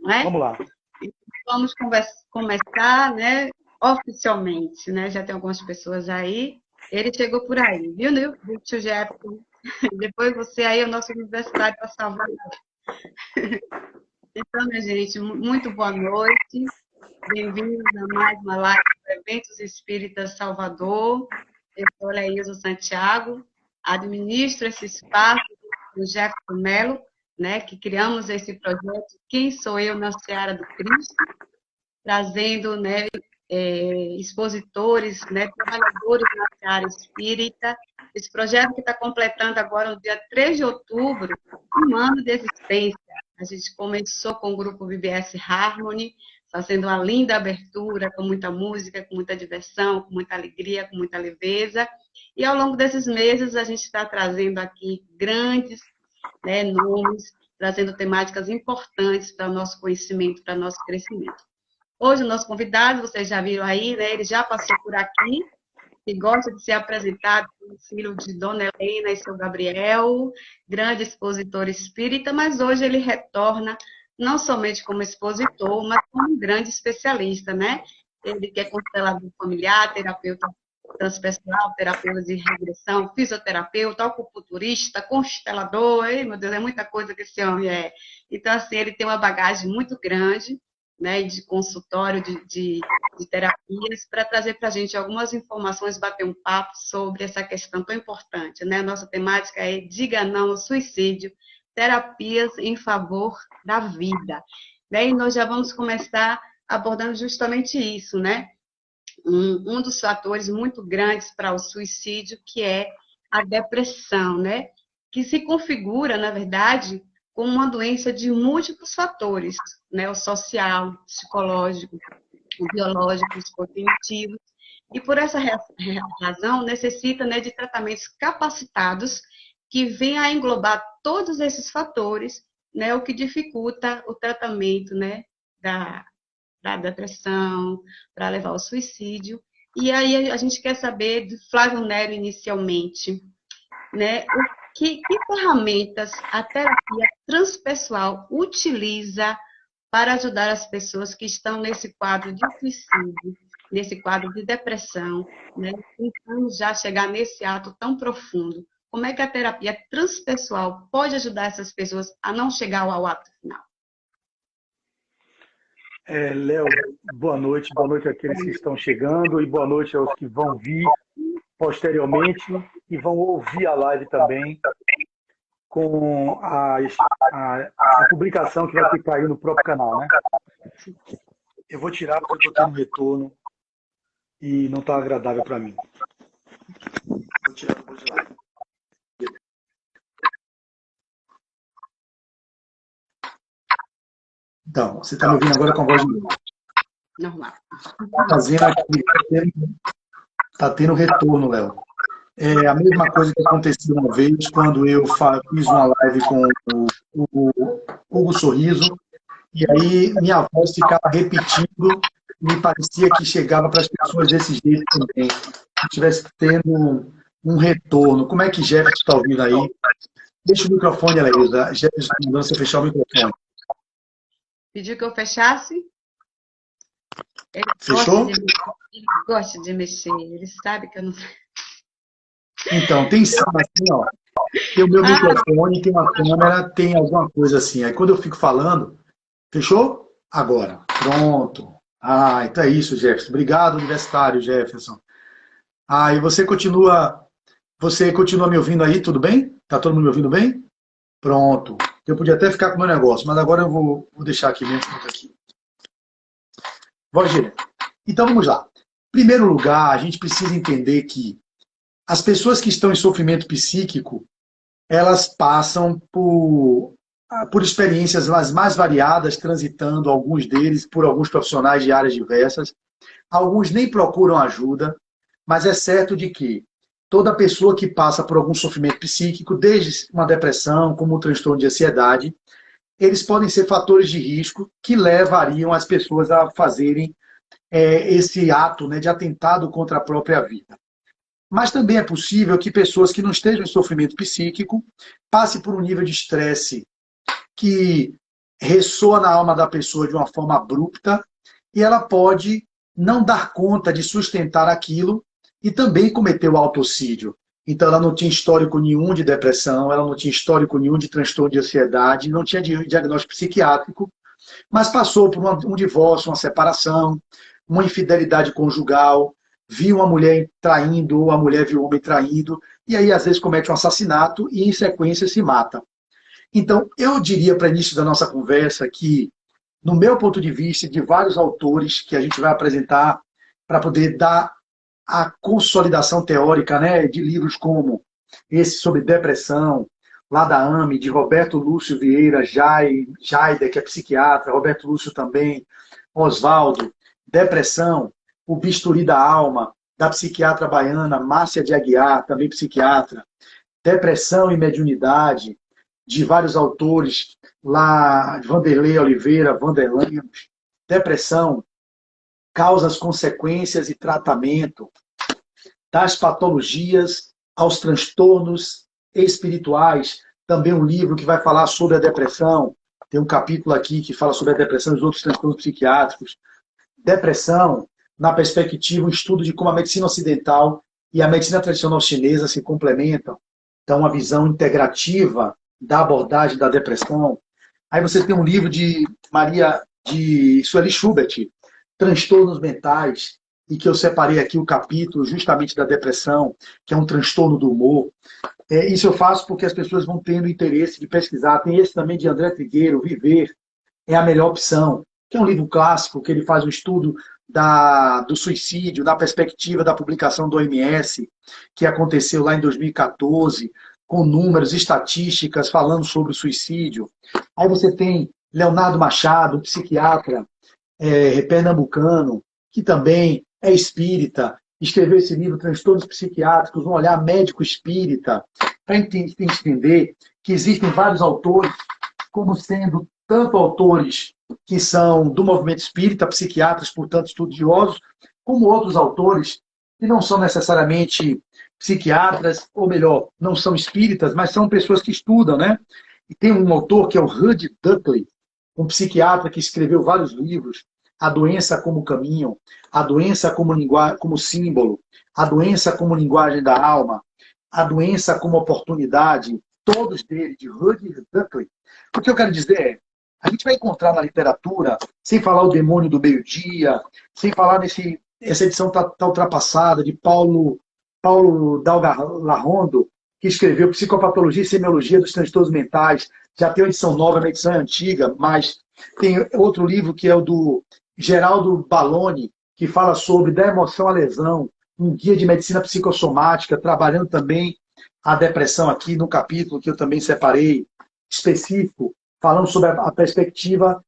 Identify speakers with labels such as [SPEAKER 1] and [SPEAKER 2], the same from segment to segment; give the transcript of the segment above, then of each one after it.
[SPEAKER 1] né?
[SPEAKER 2] Vamos lá.
[SPEAKER 1] Vamos começar, né, oficialmente, né? Já tem algumas pessoas aí. Ele chegou por aí, viu, tio Jefferson? Depois você aí, o nosso universitário para salvar. Então, minha gente, muito boa noite. Bem-vindos a mais uma live do Eventos Espíritas Salvador. Eu sou Leísa Santiago, administro esse espaço do Jefferson Melo, né, que criamos esse projeto Quem Sou Eu na Seara do Cristo, trazendo, né, expositores, né, trabalhadores na seara espírita. Esse projeto que está completando agora, no dia 3 de outubro, um ano de existência. A gente começou com o grupo BBS Harmony, fazendo uma linda abertura, com muita música, com muita diversão, com muita alegria, com muita leveza. E ao longo desses meses, a gente está trazendo aqui grandes, né, nomes, trazendo temáticas importantes para o nosso conhecimento, para o nosso crescimento. Hoje, o nosso convidado, vocês já viram aí, né? Ele já passou por aqui, e gosta de ser apresentado como filho de Dona Helena e seu Gabriel, grande expositor espírita, mas hoje ele retorna não somente como expositor, mas como um grande especialista, né? Ele que é constelador familiar, terapeuta transpessoal, terapeuta de regressão, fisioterapeuta, acupunturista, constelador, ei, meu Deus, é muita coisa que esse homem é. Então, assim, ele tem uma bagagem muito grande, né, de consultório, de terapias, para trazer para a gente algumas informações, bater um papo sobre essa questão tão importante, né? A nossa temática é Diga Não ao Suicídio, terapias em favor da vida. Daí nós já vamos começar abordando justamente isso, né? Um dos fatores muito grandes para o suicídio, que é a depressão, né? Que se configura, na verdade, como uma doença de múltiplos fatores, né? O social, o psicológico, o biológico, os cognitivos. E por essa razão, necessita, né, de tratamentos capacitados que venham a englobar todos esses fatores, né? O que dificulta o tratamento, né, da depressão, para levar ao suicídio. E aí a gente quer saber do Flávio Nero inicialmente, né? Que ferramentas a terapia transpessoal utiliza para ajudar as pessoas que estão nesse quadro de suicídio, nesse quadro de depressão, né? Tentando já chegar nesse ato tão profundo. Como é que a terapia transpessoal pode ajudar essas pessoas a não chegar ao ato final?
[SPEAKER 2] Léo, boa noite àqueles que estão chegando e boa noite aos que vão vir posteriormente e vão ouvir a live também com a publicação que vai ficar aí no próprio canal, né? Eu vou tirar porque eu estou tendo retorno e não está agradável para mim. Vou tirar. Então, você está me ouvindo agora com a voz de novo?
[SPEAKER 1] Normal.
[SPEAKER 2] Está tendo retorno, Léo. É a mesma coisa que aconteceu uma vez quando eu fiz uma live com o Hugo Sorriso, e aí minha voz ficava repetindo, e me parecia que chegava para as pessoas desse jeito também. Se estivesse tendo um retorno. Como é que Jefferson está ouvindo aí? Deixa o microfone, Leísa. Jefferson, mandando você fechar o microfone.
[SPEAKER 1] Pediu que eu fechasse? Ele
[SPEAKER 2] Fechou?
[SPEAKER 1] Ele gosta de mexer, ele sabe que eu não...
[SPEAKER 2] Então, tem sim, assim, ó. Tem o meu microfone, tem uma câmera, tem alguma coisa assim. Aí quando eu fico falando, fechou? Agora. Pronto. Então é isso, Jefferson. Obrigado, universitário, Jefferson. E você continua me ouvindo aí, tudo bem? Tá todo mundo me ouvindo bem? Pronto. Eu podia até ficar com o meu negócio, mas agora eu vou deixar aqui mesmo, aqui. Bora direto. Então vamos lá. Em primeiro lugar, a gente precisa entender que as pessoas que estão em sofrimento psíquico, elas passam por experiências as mais variadas, transitando, alguns deles, por alguns profissionais de áreas diversas. Alguns nem procuram ajuda, mas é certo de que toda pessoa que passa por algum sofrimento psíquico, desde uma depressão, como um transtorno de ansiedade, eles podem ser fatores de risco que levariam as pessoas a fazerem esse ato, né, de atentado contra a própria vida. Mas também é possível que pessoas que não estejam em sofrimento psíquico passem por um nível de estresse que ressoa na alma da pessoa de uma forma abrupta e ela pode não dar conta de sustentar aquilo e também cometer o autocídio. Então, ela não tinha histórico nenhum de depressão, ela não tinha histórico nenhum de transtorno de ansiedade, não tinha diagnóstico psiquiátrico, mas passou por um divórcio, uma separação, uma infidelidade conjugal, viu uma mulher traindo, ou a mulher viu o homem traindo, e aí às vezes comete um assassinato e em sequência se mata. Então, eu diria para início da nossa conversa que, no meu ponto de vista, de vários autores que a gente vai apresentar para poder dar a consolidação teórica, né, de livros como esse sobre depressão, lá da AME, de Roberto Lúcio Vieira Jaider, que é psiquiatra, Roberto Lúcio também, Oswaldo, Depressão, O Bisturi da Alma, da psiquiatra baiana Márcia de Aguiar, também psiquiatra, Depressão e Mediunidade, de vários autores, lá, Vanderlei Oliveira, Vander Lemos, Depressão, Causas, Consequências e Tratamento, das patologias aos transtornos espirituais, também um livro que vai falar sobre a depressão, tem um capítulo aqui que fala sobre a depressão e os outros transtornos psiquiátricos. Depressão, na perspectiva, um estudo de como a medicina ocidental e a medicina tradicional chinesa se complementam. Então, uma visão integrativa da abordagem da depressão. Aí você tem um livro de Sueli Schubert, Transtornos Mentais, e que eu separei aqui o capítulo justamente da depressão, que é um transtorno do humor. Isso eu faço porque as pessoas vão tendo interesse de pesquisar. Tem esse também de André Trigueiro, Viver é a Melhor Opção, que é um livro clássico, que ele faz um estudo do suicídio, da perspectiva da publicação do OMS, que aconteceu lá em 2014, com números, estatísticas, falando sobre o suicídio. Aí você tem Leonardo Machado, psiquiatra pernambucano, que também é espírita, escreveu esse livro, Transtornos Psiquiátricos, um olhar médico espírita, para entender que existem vários autores, como sendo tanto autores que são do movimento espírita, psiquiatras, portanto, estudiosos, como outros autores que não são necessariamente psiquiatras, ou melhor, não são espíritas, mas são pessoas que estudam, né? E tem um autor que é o Rudd Duckley, um psiquiatra que escreveu vários livros, A Doença como Caminho, A Doença como Símbolo, A Doença como Linguagem da Alma, A Doença como Oportunidade, todos dele, de Rudd Duckley. O que eu quero dizer é, a gente vai encontrar na literatura, sem falar O Demônio do Meio-Dia, sem falar essa edição tá ultrapassada, de Paulo Dalgarrondo, que escreveu Psicopatologia e Semiologia dos Transtornos Mentais. Já tem uma edição nova, uma edição antiga, mas tem outro livro que é o do Geraldo Balloni, que fala sobre Da Emoção à Lesão, um guia de medicina psicossomática, trabalhando também a depressão aqui no capítulo que eu também separei, específico, falando sobre a perspectiva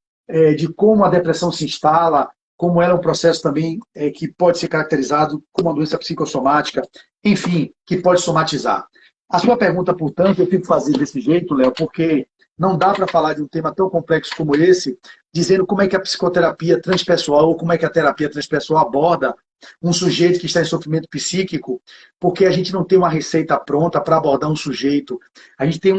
[SPEAKER 2] de como a depressão se instala, como ela é um processo também que pode ser caracterizado como uma doença psicossomática, enfim, que pode somatizar. A sua pergunta, portanto, eu fico fazendo desse jeito, Léo, porque não dá para falar de um tema tão complexo como esse, dizendo como é que a psicoterapia transpessoal, ou como é que a terapia transpessoal aborda um sujeito que está em sofrimento psíquico, porque a gente não tem uma receita pronta para abordar um sujeito. A gente tem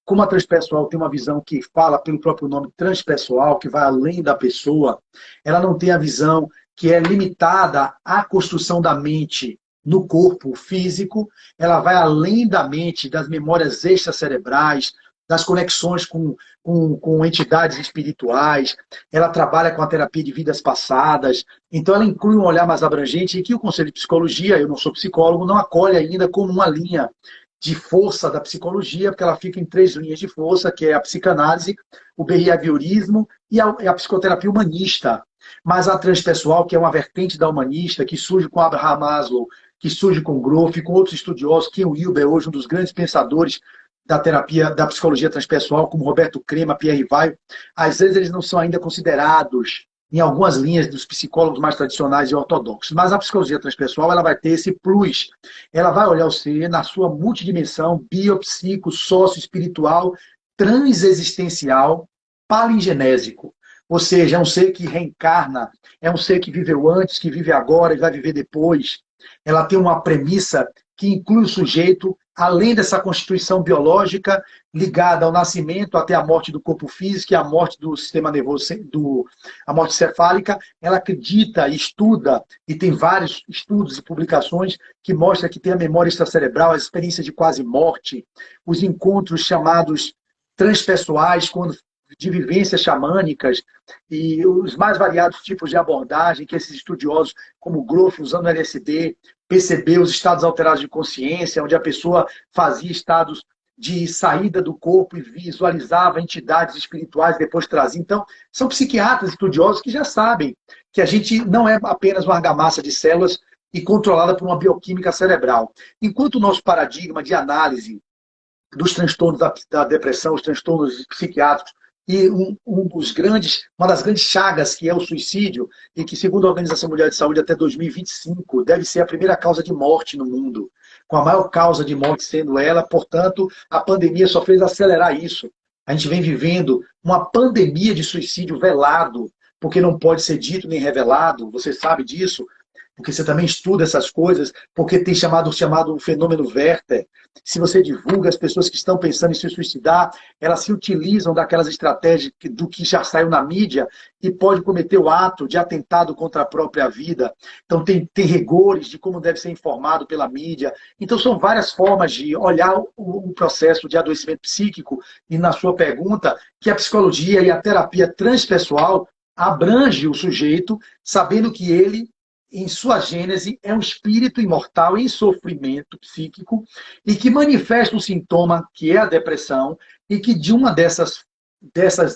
[SPEAKER 2] como a transpessoal tem uma visão que fala pelo próprio nome transpessoal, que vai além da pessoa, ela não tem a visão que é limitada à construção da mente no corpo físico, ela vai além da mente, das memórias extracerebrais, das conexões com entidades espirituais, ela trabalha com a terapia de vidas passadas, então ela inclui um olhar mais abrangente, e que o Conselho de Psicologia, eu não sou psicólogo, não acolhe ainda como uma linha de força da psicologia, porque ela fica em 3 linhas de força, que é a psicanálise, o behaviorismo e a psicoterapia humanista. Mas a transpessoal, que é uma vertente da humanista, que surge com Abraham Maslow, que surge com Groff, com outros estudiosos, Ken Wilber, hoje um dos grandes pensadores da terapia, da psicologia transpessoal, como Roberto Crema, Pierre Weil, às vezes eles não são ainda considerados em algumas linhas dos psicólogos mais tradicionais e ortodoxos. Mas a psicologia transpessoal ela vai ter esse plus. Ela vai olhar o ser na sua multidimensão biopsico, sócio-espiritual, transexistencial, palingenésico. Ou seja, é um ser que reencarna, é um ser que viveu antes, que vive agora e vai viver depois. Ela tem uma premissa que inclui o sujeito além dessa constituição biológica ligada ao nascimento até a morte do corpo físico e a morte do sistema nervoso, a morte cefálica, ela acredita, estuda, e tem vários estudos e publicações que mostram que tem a memória extracerebral, a experiência de quase morte, os encontros chamados transpessoais, quando de vivências xamânicas e os mais variados tipos de abordagem que esses estudiosos, como Groff, usando o LSD, percebeu os estados alterados de consciência, onde a pessoa fazia estados de saída do corpo e visualizava entidades espirituais, depois trazia. Então, são psiquiatras estudiosos que já sabem que a gente não é apenas uma argamassa de células e controlada por uma bioquímica cerebral. Enquanto o nosso paradigma de análise dos transtornos da depressão, os transtornos psiquiátricos, e uma das grandes chagas, que é o suicídio, e que, segundo a Organização Mundial de Saúde, até 2025, deve ser a primeira causa de morte no mundo, com a maior causa de morte sendo ela, portanto, a pandemia só fez acelerar isso. A gente vem vivendo uma pandemia de suicídio velado, porque não pode ser dito nem revelado, você sabe disso, porque você também estuda essas coisas, porque tem chamado o fenômeno Werther. Se você divulga, as pessoas que estão pensando em se suicidar, elas se utilizam daquelas estratégias do que já saiu na mídia e pode cometer o ato de atentado contra a própria vida. Então tem rigores de como deve ser informado pela mídia. Então são várias formas de olhar o processo de adoecimento psíquico e, na sua pergunta, que a psicologia e a terapia transpessoal abrange o sujeito, sabendo que ele, em sua gênese, é um espírito imortal em sofrimento psíquico e que manifesta um sintoma que é a depressão e que de uma dessas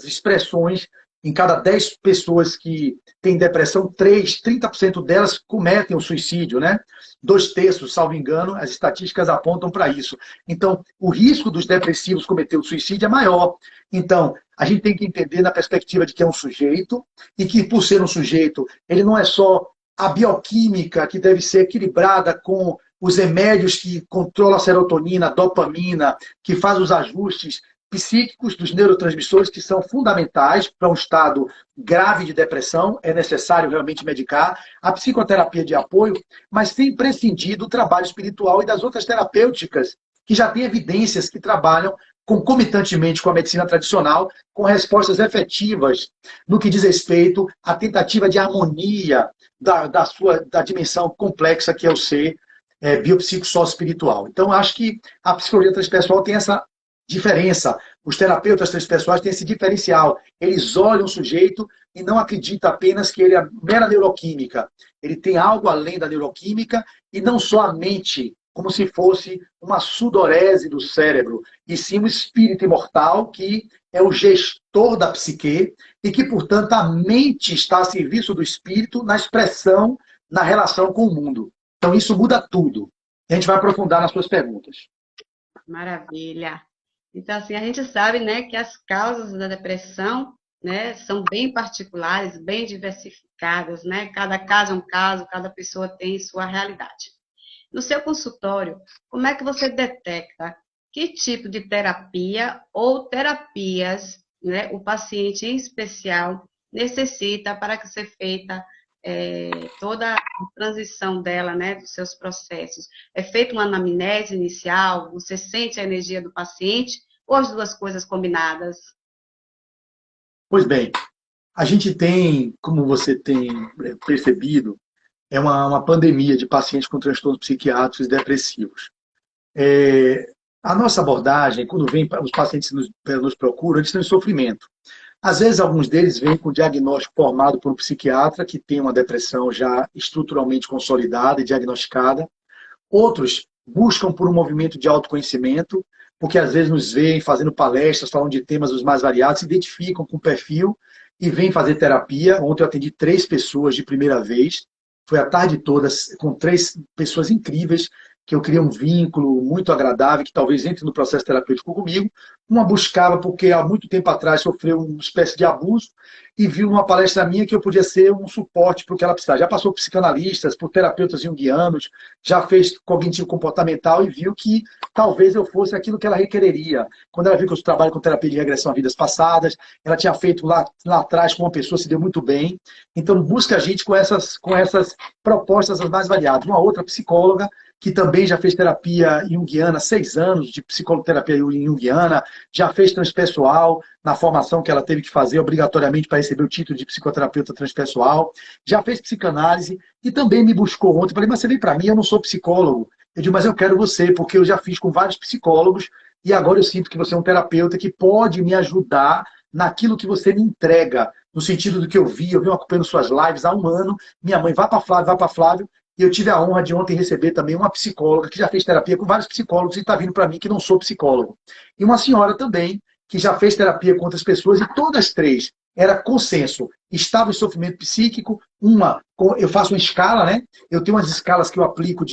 [SPEAKER 2] expressões, em cada 10 pessoas que têm depressão, 30% delas cometem o suicídio, né? 2/3, salvo engano, as estatísticas apontam para isso. Então, o risco dos depressivos cometer o suicídio é maior. Então, a gente tem que entender na perspectiva de que é um sujeito e que, por ser um sujeito, ele não é só a bioquímica que deve ser equilibrada com os remédios que controlam a serotonina, a dopamina, que faz os ajustes psíquicos dos neurotransmissores que são fundamentais para um estado grave de depressão, é necessário realmente medicar, a psicoterapia de apoio, mas sem prescindir do trabalho espiritual e das outras terapêuticas, que já têm evidências que trabalham concomitantemente com a medicina tradicional, com respostas efetivas no que diz respeito à tentativa de harmonia da dimensão complexa que é o ser biopsico-sócio-espiritual. Então, acho que a psicologia transpessoal tem essa diferença. Os terapeutas transpessoais têm esse diferencial. Eles olham o sujeito e não acreditam apenas que ele é mera neuroquímica. Ele tem algo além da neuroquímica e não só a mente, como se fosse uma sudorese do cérebro, e sim um espírito imortal que é o gestor da psique e que, portanto, a mente está a serviço do espírito na expressão, na relação com o mundo. Então, isso muda tudo. A gente vai aprofundar nas suas perguntas.
[SPEAKER 1] Maravilha. Então, assim, a gente sabe, né, que as causas da depressão, né, são bem particulares, bem diversificadas, né? Cada caso é um caso, cada pessoa tem sua realidade. No seu consultório, como é que você detecta que tipo de terapia ou terapias, né, o paciente em especial necessita para que seja feita toda a transição dela, né, dos seus processos? É feita uma anamnese inicial? Você sente a energia do paciente ou as duas coisas combinadas?
[SPEAKER 2] Pois bem, a gente tem, como você tem percebido, é uma pandemia de pacientes com transtornos psiquiátricos e depressivos. A nossa abordagem, quando os pacientes nos procuram, eles estão em sofrimento. Às vezes, alguns deles vêm com diagnóstico formado por um psiquiatra que tem uma depressão já estruturalmente consolidada e diagnosticada. Outros buscam por um movimento de autoconhecimento, porque às vezes nos veem fazendo palestras, falando de temas os mais variados, se identificam com o perfil e vêm fazer terapia. Ontem eu atendi 3 pessoas de primeira vez. Foi a tarde toda com 3 pessoas incríveis, que eu criei um vínculo muito agradável, que talvez entre no processo terapêutico comigo. Uma buscava porque há muito tempo atrás sofreu uma espécie de abuso e viu numa palestra minha que eu podia ser um suporte para o que ela precisava. Já passou por psicanalistas, por terapeutas junguianos, já fez cognitivo comportamental e viu que talvez eu fosse aquilo que ela requereria. Quando ela viu que eu trabalho com terapia de regressão a vidas passadas, ela tinha feito lá atrás com uma pessoa, se deu muito bem. Então busca a gente com essas propostas as mais variadas. Uma outra psicóloga que também já fez terapia junguiana, 6 anos de psicoterapia junguiana, já fez transpessoal, na formação que ela teve que fazer obrigatoriamente para receber o título de psicoterapeuta transpessoal, já fez psicanálise e também me buscou ontem. Falei, mas você vem para mim, eu não sou psicólogo. Eu digo, mas eu quero você, porque eu já fiz com vários psicólogos e agora eu sinto que você é um terapeuta que pode me ajudar naquilo que você me entrega, no sentido do que eu venho acompanhando suas lives há 1 ano, minha mãe vai para Flávio, e eu tive a honra de ontem receber também uma psicóloga que já fez terapia com vários psicólogos e está vindo para mim que não sou psicólogo. E uma senhora também que já fez terapia com outras pessoas e todas 3 era consenso. Estava em sofrimento psíquico, eu faço uma escala, né? Eu tenho umas escalas que eu aplico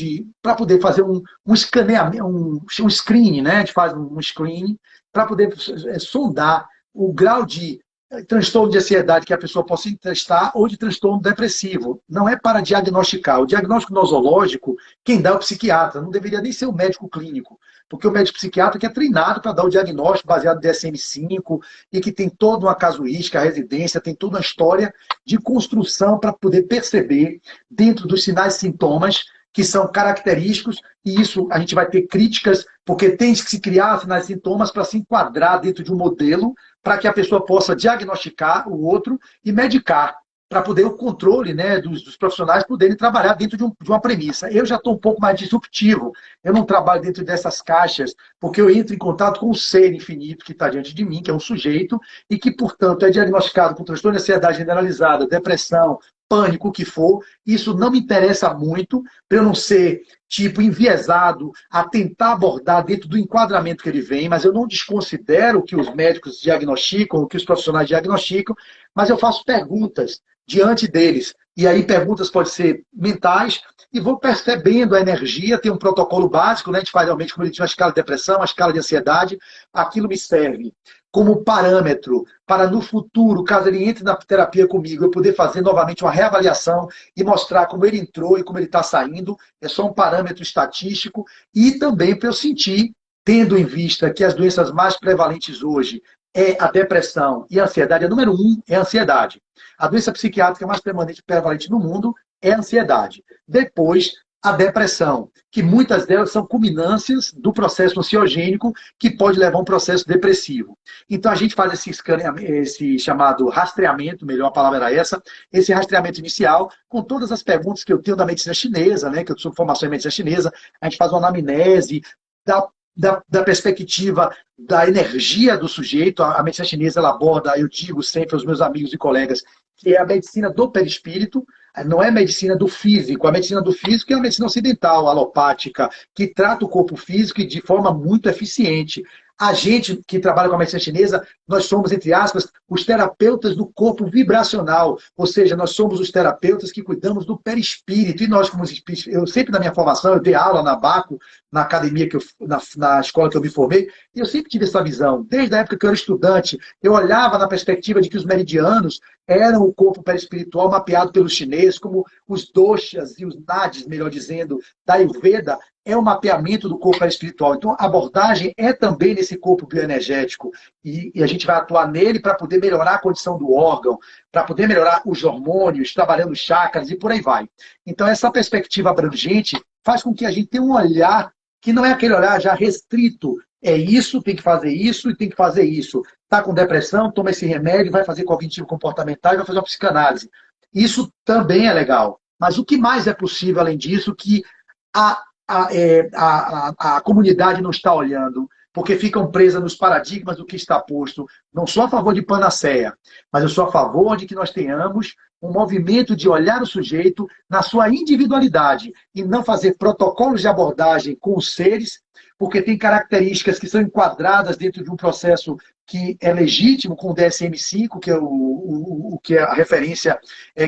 [SPEAKER 2] para poder fazer um escaneamento, um screening, né? A gente faz um screening para poder sondar o grau de transtorno de ansiedade que a pessoa possa estar ou de transtorno depressivo. Não é para diagnosticar. O diagnóstico nosológico, quem dá é o psiquiatra, não deveria nem ser o médico clínico, porque o médico psiquiatra que é treinado para dar o diagnóstico baseado no DSM-5 e que tem toda uma casuística, a residência, tem toda uma história de construção para poder perceber dentro dos sinais e sintomas que são característicos, e isso a gente vai ter críticas, porque tem que se criar sinais e sintomas para se enquadrar dentro de um modelo, para que a pessoa possa diagnosticar o outro e medicar, para poder o controle, né, dos profissionais poderem trabalhar dentro de uma premissa. Eu já estou um pouco mais disruptivo, eu não trabalho dentro dessas caixas, porque eu entro em contato com o ser infinito que está diante de mim, que é um sujeito, e que, portanto, é diagnosticado com transtorno de ansiedade generalizada, depressão, pânico, o que for. Isso não me interessa muito, para eu não ser tipo enviesado a tentar abordar dentro do enquadramento que ele vem, mas eu não desconsidero o que os médicos diagnosticam, o que os profissionais diagnosticam, mas eu faço perguntas diante deles. E aí perguntas podem ser mentais e vou percebendo a energia, tem um protocolo básico, né? A gente faz realmente, como ele diz, uma escala de depressão, uma escala de ansiedade, aquilo me serve como parâmetro para no futuro, caso ele entre na terapia comigo, eu poder fazer novamente uma reavaliação e mostrar como ele entrou e como ele está saindo. É só um parâmetro estatístico e também para eu sentir, tendo em vista que as doenças mais prevalentes hoje é a depressão e a ansiedade. A número 1 é a ansiedade. A doença psiquiátrica mais prevalente no mundo é a ansiedade. Depois, a depressão, que muitas delas são culminâncias do processo ansiogênico que pode levar a um processo depressivo. Então a gente faz esse chamado rastreamento, melhor a palavra era essa, esse rastreamento inicial, com todas as perguntas que eu tenho da medicina chinesa, né, que eu sou formação em medicina chinesa, a gente faz uma anamnese da perspectiva da energia do sujeito. A medicina chinesa ela aborda, eu digo sempre aos meus amigos e colegas, que é a medicina do perispírito, não é a medicina do físico. A medicina do físico é a medicina ocidental, alopática, que trata o corpo físico e de forma muito eficiente. A gente que trabalha com a medicina chinesa, nós somos, entre aspas, os terapeutas do corpo vibracional, ou seja, nós somos os terapeutas que cuidamos do perispírito. E nós, como espíritos, eu sempre na minha formação, eu dei aula na Baco, na academia, na escola que eu me formei, e eu sempre tive essa visão. Desde a época que eu era estudante, eu olhava na perspectiva de que os meridianos eram o corpo perispiritual mapeado pelos chineses, como os doshas e os nadis, melhor dizendo, da Ayurveda, é o mapeamento do corpo espiritual. Então, a abordagem é também nesse corpo bioenergético. E a gente vai atuar nele para poder melhorar a condição do órgão, para poder melhorar os hormônios, trabalhando os chakras e por aí vai. Então, essa perspectiva abrangente faz com que a gente tenha um olhar que não é aquele olhar já restrito. É isso, tem que fazer isso e tem que fazer isso. Está com depressão, toma esse remédio, vai fazer cognitivo comportamental e vai fazer uma psicanálise. Isso também é legal. Mas o que mais é possível, além disso, que a comunidade não está olhando, porque ficam presas nos paradigmas do que está posto. Não sou a favor de panaceia, mas eu sou a favor de que nós tenhamos um movimento de olhar o sujeito na sua individualidade e não fazer protocolos de abordagem com os seres, porque tem características que são enquadradas dentro de um processo que é legítimo com o DSM-5, que é que é a referência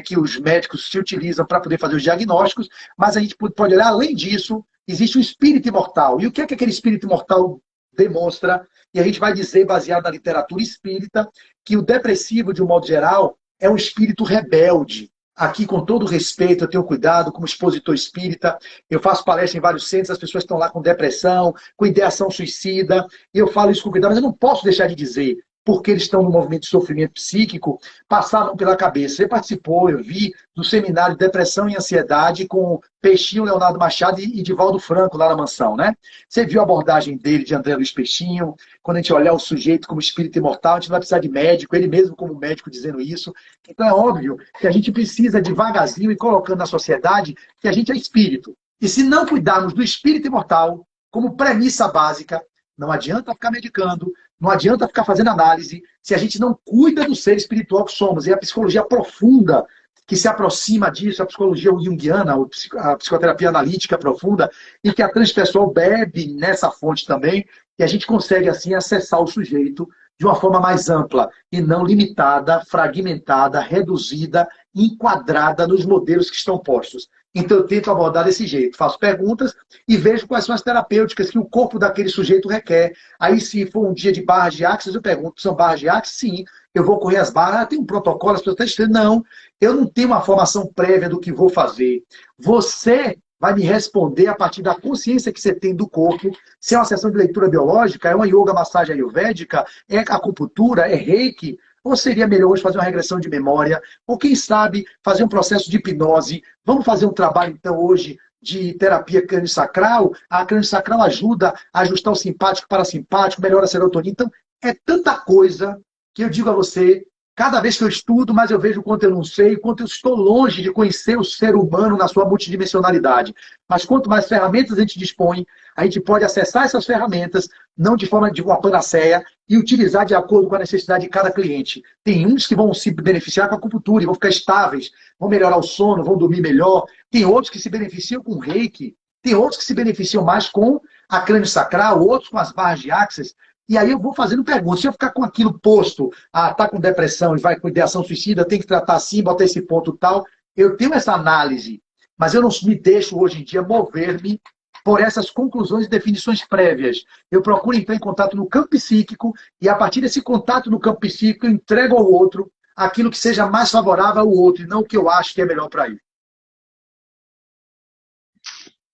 [SPEAKER 2] que os médicos se utilizam para poder fazer os diagnósticos, mas a gente pode olhar além disso, existe um espírito imortal. E o que é que aquele espírito imortal demonstra? E a gente vai dizer, baseado na literatura espírita, que o depressivo, de um modo geral, é um espírito rebelde. Aqui, com todo respeito, eu tenho cuidado como expositor espírita, eu faço palestra em vários centros, as pessoas estão lá com depressão, com ideação suicida, e eu falo isso com cuidado, mas eu não posso deixar de dizer, porque eles estão no movimento de sofrimento psíquico, passaram pela cabeça. Você participou, eu vi, do seminário de Depressão e Ansiedade com Peixinho, Leonardo Machado e Divaldo Franco lá na Mansão, né? Você viu a abordagem dele, de André Luiz Peixinho, quando a gente olhar o sujeito como espírito imortal, a gente não vai precisar de médico, ele mesmo como médico dizendo isso. Então é óbvio que a gente precisa devagarzinho e colocando na sociedade que a gente é espírito. E se não cuidarmos do espírito imortal como premissa básica, não adianta ficar medicando, não adianta ficar fazendo análise, se a gente não cuida do ser espiritual que somos. E a psicologia profunda, que se aproxima disso, a psicologia junguiana, a psicoterapia analítica profunda, e que a transpessoal bebe nessa fonte também, e a gente consegue, assim, acessar o sujeito de uma forma mais ampla, e não limitada, fragmentada, reduzida, enquadrada nos modelos que estão postos. Então eu tento abordar desse jeito, faço perguntas e vejo quais são as terapêuticas que o corpo daquele sujeito requer. Aí se for um dia de barras de axis, eu pergunto, são barras de axis? Sim. Eu vou correr as barras, tem um protocolo, as pessoas estão estudando. Não, eu não tenho uma formação prévia do que vou fazer. Você vai me responder a partir da consciência que você tem do corpo. Se é uma sessão de leitura biológica, é uma yoga massagem ayurvédica, é acupuntura, é reiki, ou seria melhor hoje fazer uma regressão de memória, ou quem sabe fazer um processo de hipnose. Vamos fazer um trabalho então hoje de terapia crânio-sacral. A crânio-sacral ajuda a ajustar o simpático e parasimpático, melhora a serotonina. Então é tanta coisa que eu digo a você, cada vez que eu estudo, mais eu vejo o quanto eu não sei, o quanto eu estou longe de conhecer o ser humano na sua multidimensionalidade. Mas quanto mais ferramentas a gente dispõe, a gente pode acessar essas ferramentas, não de forma de uma panaceia, e utilizar de acordo com a necessidade de cada cliente. Tem uns que vão se beneficiar com a acupuntura, vão ficar estáveis, vão melhorar o sono, vão dormir melhor. Tem outros que se beneficiam com reiki, tem outros que se beneficiam mais com a crânio sacral, outros com as barras de axis. E aí eu vou fazendo perguntas. Se eu ficar com aquilo posto, tá com depressão e vai com ideação suicida, tem que tratar assim, botar esse ponto tal. Eu tenho essa análise, mas eu não me deixo hoje em dia mover-me por essas conclusões e definições prévias. Eu procuro entrar em contato no campo psíquico e a partir desse contato no campo psíquico eu entrego ao outro aquilo que seja mais favorável ao outro e não o que eu acho que é melhor para ele.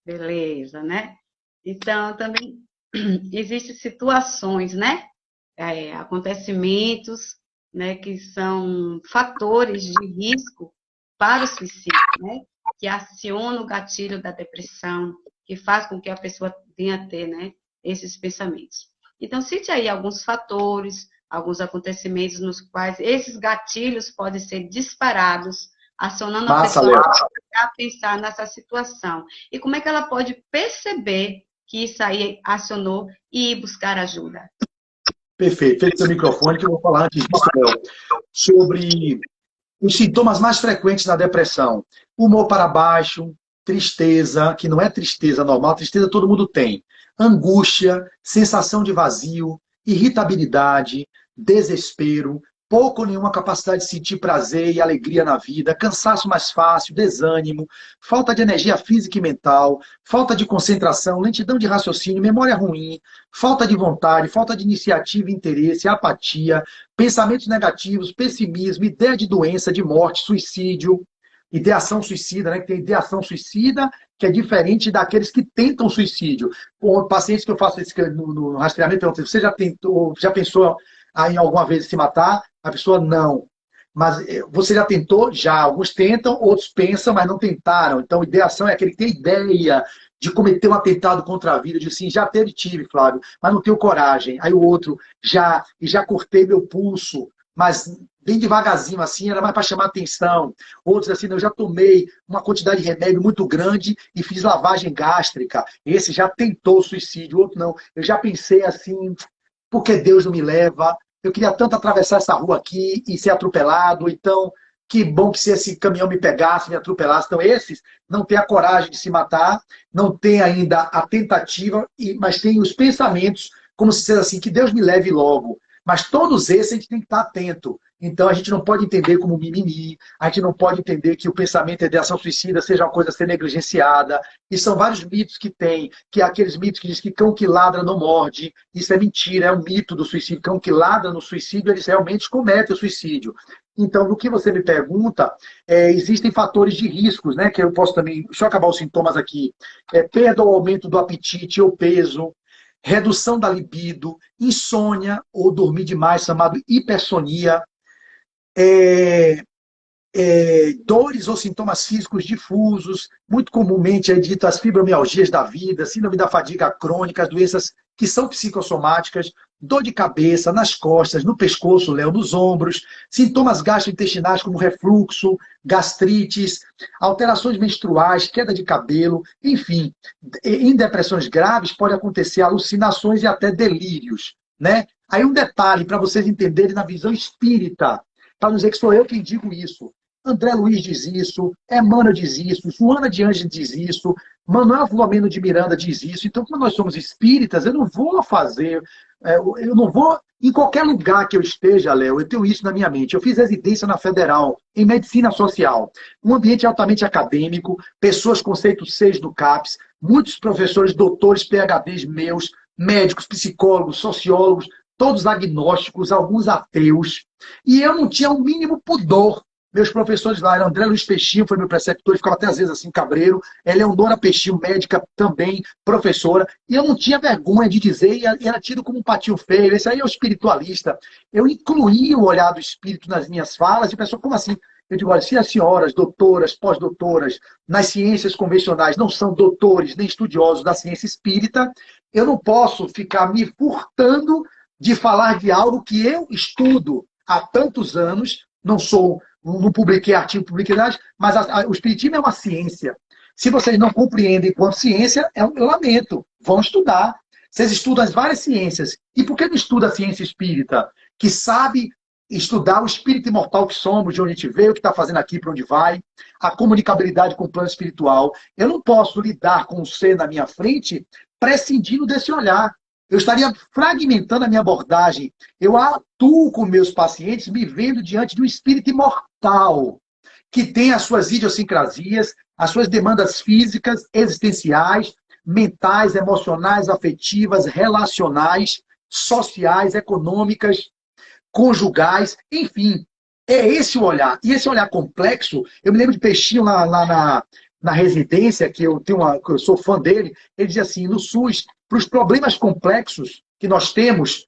[SPEAKER 1] Beleza, né? Então, também existem situações, né? Acontecimentos, né, que são fatores de risco para o suicídio, né? Que aciona o gatilho da depressão, que faz com que a pessoa venha a ter, né, esses pensamentos. Então, cite aí alguns fatores, alguns acontecimentos nos quais esses gatilhos podem ser disparados, acionando a pessoa a pensar nessa situação. E como é que ela pode perceber que isso aí acionou e ir buscar ajuda?
[SPEAKER 2] Perfeito. Feito seu microfone, que eu vou falar antes disso, Léo, sobre os sintomas mais frequentes da depressão. Humor para baixo, tristeza, que não é tristeza normal, tristeza todo mundo tem. Angústia, sensação de vazio, irritabilidade, desespero, pouco ou nenhuma capacidade de sentir prazer e alegria na vida, cansaço mais fácil, desânimo, falta de energia física e mental, falta de concentração, lentidão de raciocínio, memória ruim, falta de vontade, falta de iniciativa e interesse, apatia, pensamentos negativos, pessimismo, ideia de doença, de morte, suicídio, ideação suicida, né? Que tem ideação suicida, que é diferente daqueles que tentam suicídio. Com pacientes que eu faço no rastreamento, você já pensou em alguma vez se matar? A pessoa não. Mas você já tentou? Já. Alguns tentam, outros pensam, mas não tentaram. Então, ideação é aquele que tem ideia de cometer um atentado contra a vida, de sim, já tive, Flávio, mas não tenho coragem. Aí o outro, já cortei meu pulso, mas bem devagarzinho, assim, era mais para chamar atenção. Outros, assim, eu já tomei uma quantidade de remédio muito grande e fiz lavagem gástrica. Esse já tentou suicídio, o outro não. Eu já pensei assim, por que Deus não me leva? Eu queria tanto atravessar essa rua aqui e ser atropelado, então que bom que se esse caminhão me pegasse, me atropelasse. Então esses não têm a coragem de se matar, não têm ainda a tentativa, mas têm os pensamentos, como se fosse assim, que Deus me leve logo. Mas todos esses a gente tem que estar atento. Então a gente não pode entender como mimimi, a gente não pode entender que o pensamento de ideação suicida seja uma coisa a ser negligenciada. E são vários mitos que tem, que é aqueles mitos que diz que cão que ladra não morde. Isso é mentira, é um mito do suicídio. Cão que ladra no suicídio, eles realmente cometem o suicídio. Então, no que você me pergunta, existem fatores de riscos, né? Que eu posso também, deixa eu acabar os sintomas aqui. Perda ou aumento do apetite ou peso, redução da libido, insônia ou dormir demais, chamado hipersonia, dores ou sintomas físicos difusos, muito comumente é dito as fibromialgias da vida, síndrome da fadiga crônica, as doenças que são psicossomáticas, dor de cabeça nas costas, no pescoço, Léo, nos ombros, sintomas gastrointestinais como refluxo, gastrites, alterações menstruais, queda de cabelo, enfim, em depressões graves pode acontecer alucinações e até delírios, né? Aí um detalhe para vocês entenderem na visão espírita, para não dizer que sou eu quem digo isso. André Luiz diz isso, Emmanuel diz isso, Joana de Anjos diz isso, Manuel Filomeno de Miranda diz isso. Então, como nós somos espíritas, eu não vou fazer, eu não vou, em qualquer lugar que eu esteja, Léo, eu tenho isso na minha mente. Eu fiz residência na Federal, em Medicina Social, um ambiente altamente acadêmico, pessoas conceito 6 do CAPES, muitos professores, doutores, PhDs meus, médicos, psicólogos, sociólogos, todos agnósticos, alguns ateus, e eu não tinha o mínimo pudor. Meus professores lá eram André Luiz Peixinho, foi meu preceptor, ele ficava até às vezes assim, cabreiro. Eleonora Peixinho, médica também, professora. E eu não tinha vergonha de dizer, e era tido como um patinho feio. Esse aí é o espiritualista. Eu incluía o olhar do espírito nas minhas falas, e a pessoa, como assim? Eu digo, olha, se as senhoras, doutoras, pós-doutoras, nas ciências convencionais, não são doutores nem estudiosos da ciência espírita, eu não posso ficar me furtando de falar de algo que eu estudo há tantos anos, não publiquei artigo, publiquei nada, mas o espiritismo é uma ciência. Se vocês não compreendem enquanto ciência, eu lamento. Vão estudar. Vocês estudam as várias ciências. E por que não estuda a ciência espírita? Que sabe estudar o espírito imortal que somos, de onde a gente veio, o que está fazendo aqui, para onde vai, a comunicabilidade com o plano espiritual. Eu não posso lidar com o ser na minha frente prescindindo desse olhar. Eu estaria fragmentando a minha abordagem. Eu atuo com meus pacientes me vendo diante de um espírito imortal, que tem as suas idiosincrasias, as suas demandas físicas, existenciais, mentais, emocionais, afetivas, relacionais, sociais, econômicas, conjugais, enfim. É esse o olhar. E esse olhar complexo, eu me lembro de Peixinho lá na residência, que eu sou fã dele, ele dizia assim, no SUS, para os problemas complexos que nós temos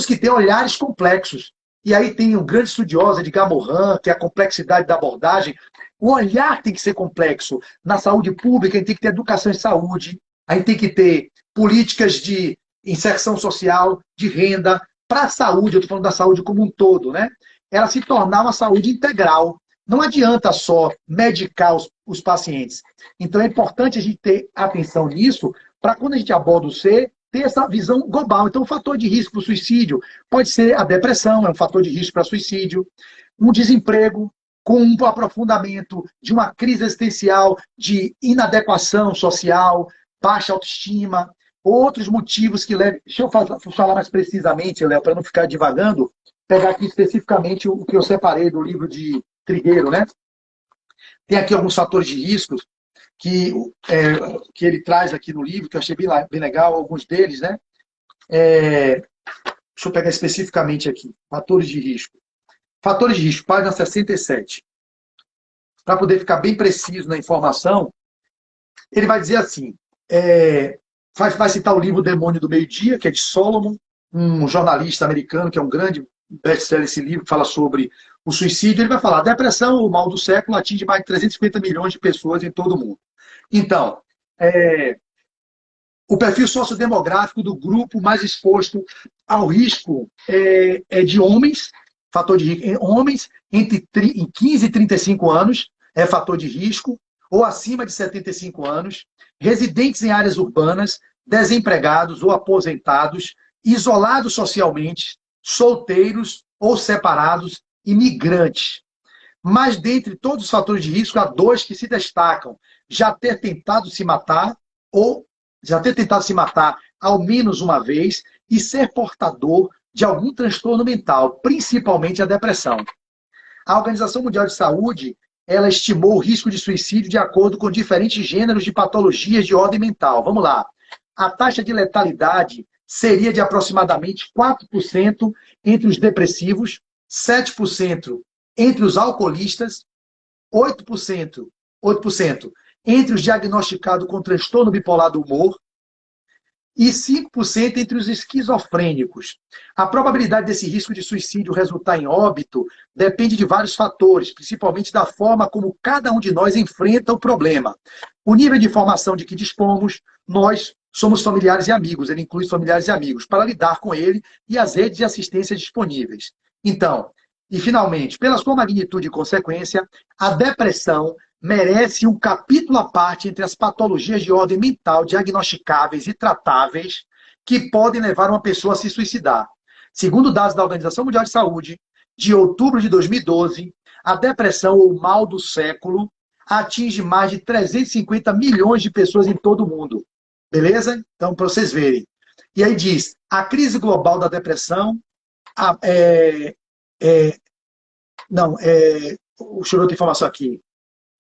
[SPEAKER 2] que ter olhares complexos. E aí tem um grande estudioso, Edgar Morin, que é a complexidade da abordagem. O olhar tem que ser complexo. Na saúde pública, a gente tem que ter educação em saúde, a gente tem que ter políticas de inserção social, de renda, para a saúde, eu estou falando da saúde como um todo, né? Ela se tornar uma saúde integral. Não adianta só medicar os pacientes. Então é importante a gente ter atenção nisso, para quando a gente aborda o ser, ter essa visão global. Então o fator de risco para o suicídio pode ser a depressão, é um fator de risco para suicídio, um desemprego com um aprofundamento de uma crise existencial, de inadequação social, baixa autoestima, outros motivos que levam... Deixa eu falar mais precisamente, Léo, para não ficar divagando, pegar aqui especificamente o que eu separei do livro de Trigueiro, né? Tem aqui alguns fatores de riscos que ele traz aqui no livro, que eu achei bem legal, alguns deles, né? Deixa eu pegar especificamente aqui. Fatores de risco. Fatores de risco, página 67. Para poder ficar bem preciso na informação, ele vai dizer assim, vai citar o livro O Demônio do Meio-Dia, que é de Solomon, um jornalista americano, que é um grande best-seller esse livro, que fala sobre o suicídio. Ele vai falar, a depressão, o mal do século, atinge mais de 350 milhões de pessoas em todo o mundo. Então, o perfil sociodemográfico do grupo mais exposto ao risco é de homens, fator de risco, homens entre 15 e 35 anos é fator de risco, ou acima de 75 anos, residentes em áreas urbanas, desempregados ou aposentados, isolados socialmente, solteiros ou separados, imigrantes. Mas, dentre todos os fatores de risco, há dois que se destacam. Já ter tentado se matar ao menos uma vez e ser portador de algum transtorno mental, principalmente a depressão. A Organização Mundial de Saúde, ela estimou o risco de suicídio de acordo com diferentes gêneros de patologias de ordem mental. Vamos lá. A taxa de letalidade seria de aproximadamente 4% entre os depressivos, 7% entre os alcoolistas, 8% entre os diagnosticados com transtorno bipolar do humor e 5% entre os esquizofrênicos. A probabilidade desse risco de suicídio resultar em óbito depende de vários fatores, principalmente da forma como cada um de nós enfrenta o problema. O nível de informação de que dispomos, nós somos familiares e amigos, ele inclui familiares e amigos, para lidar com ele e as redes de assistência disponíveis. Então, e finalmente, pela sua magnitude e consequência, a depressão merece um capítulo à parte entre as patologias de ordem mental diagnosticáveis e tratáveis que podem levar uma pessoa a se suicidar. Segundo dados da Organização Mundial de Saúde, de outubro de 2012, a depressão, ou mal do século, atinge mais de 350 milhões de pessoas em todo o mundo. Beleza? Então, para vocês verem. E aí diz, a crise global da depressão, deixa eu ver outra informação aqui,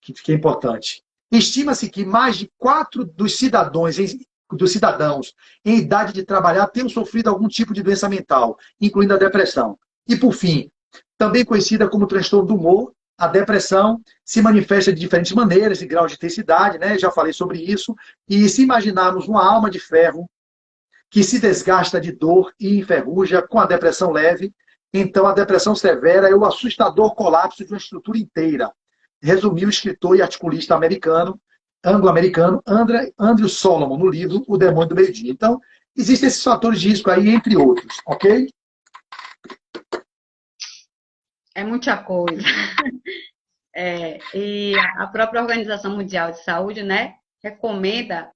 [SPEAKER 2] que é importante. Estima-se que mais de 4 dos cidadãos em idade de trabalhar tenham sofrido algum tipo de doença mental, incluindo a depressão. E, por fim, também conhecida como transtorno do humor, a depressão se manifesta de diferentes maneiras e graus de intensidade, né? Já falei sobre isso. E se imaginarmos uma alma de ferro que se desgasta de dor e enferruja com a depressão leve, então a depressão severa é o assustador colapso de uma estrutura inteira, resumiu o escritor e articulista anglo-americano Andrew Solomon no livro O Demônio do Meio-Dia. Então, existem esses fatores de risco aí, entre outros, ok?
[SPEAKER 1] É muita coisa. E a própria Organização Mundial de Saúde, né, recomenda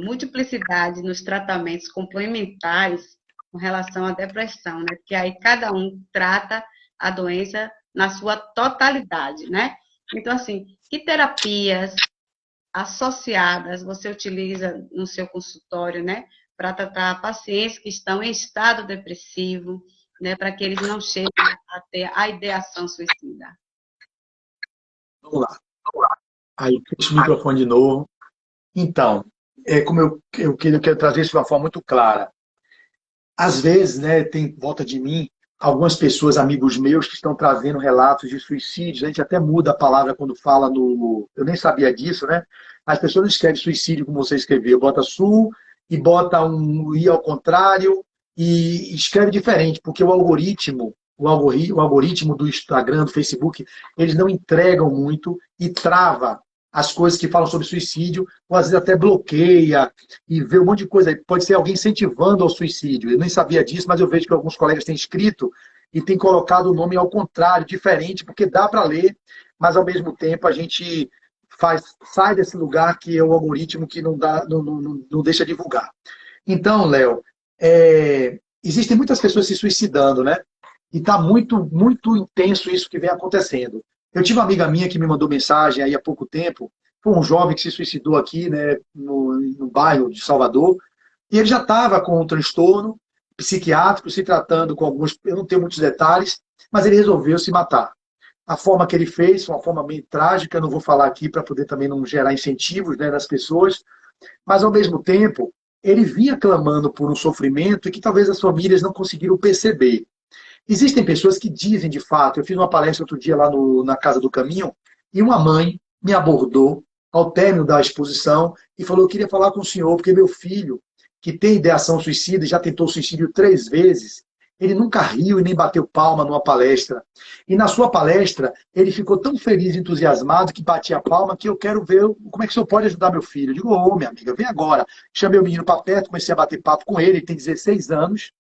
[SPEAKER 1] multiplicidade nos tratamentos complementares com relação à depressão, né? Porque aí cada um trata a doença na sua totalidade, né? Então, assim, que terapias associadas você utiliza no seu consultório, né? Para tratar pacientes que estão em estado depressivo, né? Para que eles não cheguem a ter a ideação suicida.
[SPEAKER 2] Vamos lá. Aí, fecha o microfone de novo. Então, como eu quero trazer isso de uma forma muito clara. Às vezes, né, tem em volta de mim algumas pessoas, amigos meus, que estão trazendo relatos de suicídios. A gente até muda a palavra quando fala no... Eu nem sabia disso, né? As pessoas não escrevem suicídio como você escreveu. Bota sul e bota um i ao contrário e escreve diferente, porque o algoritmo do Instagram, do Facebook, eles não entregam muito e trava as coisas que falam sobre suicídio, ou às vezes até bloqueia e vê um monte de coisa. Pode ser alguém incentivando ao suicídio. Eu nem sabia disso, mas eu vejo que alguns colegas têm escrito e têm colocado o nome ao contrário, diferente, porque dá para ler, mas ao mesmo tempo a gente sai desse lugar que é o algoritmo que não deixa divulgar. Então, Léo, existem muitas pessoas se suicidando, né? E está muito, muito intenso isso que vem acontecendo. Eu tive uma amiga minha que me mandou mensagem aí há pouco tempo, foi um jovem que se suicidou aqui, né, no bairro de Salvador, e ele já estava com um transtorno psiquiátrico, se tratando com alguns, eu não tenho muitos detalhes, mas ele resolveu se matar. A forma que ele fez foi uma forma meio trágica, não vou falar aqui para poder também não gerar incentivos, né, nas pessoas, mas ao mesmo tempo, ele vinha clamando por um sofrimento que talvez as famílias não conseguiram perceber. Existem pessoas que dizem de fato, eu fiz uma palestra outro dia lá na Casa do Caminho, e uma mãe me abordou ao término da exposição e falou: eu queria falar com o senhor, porque meu filho, que tem ideação suicida, já tentou suicídio 3 vezes, ele nunca riu e nem bateu palma numa palestra. E na sua palestra, ele ficou tão feliz e entusiasmado que batia a palma que eu quero ver como é que o senhor pode ajudar meu filho. Eu digo: ô, minha amiga, vem agora. Chamei o menino para perto, comecei a bater papo com ele, ele tem 16 anos.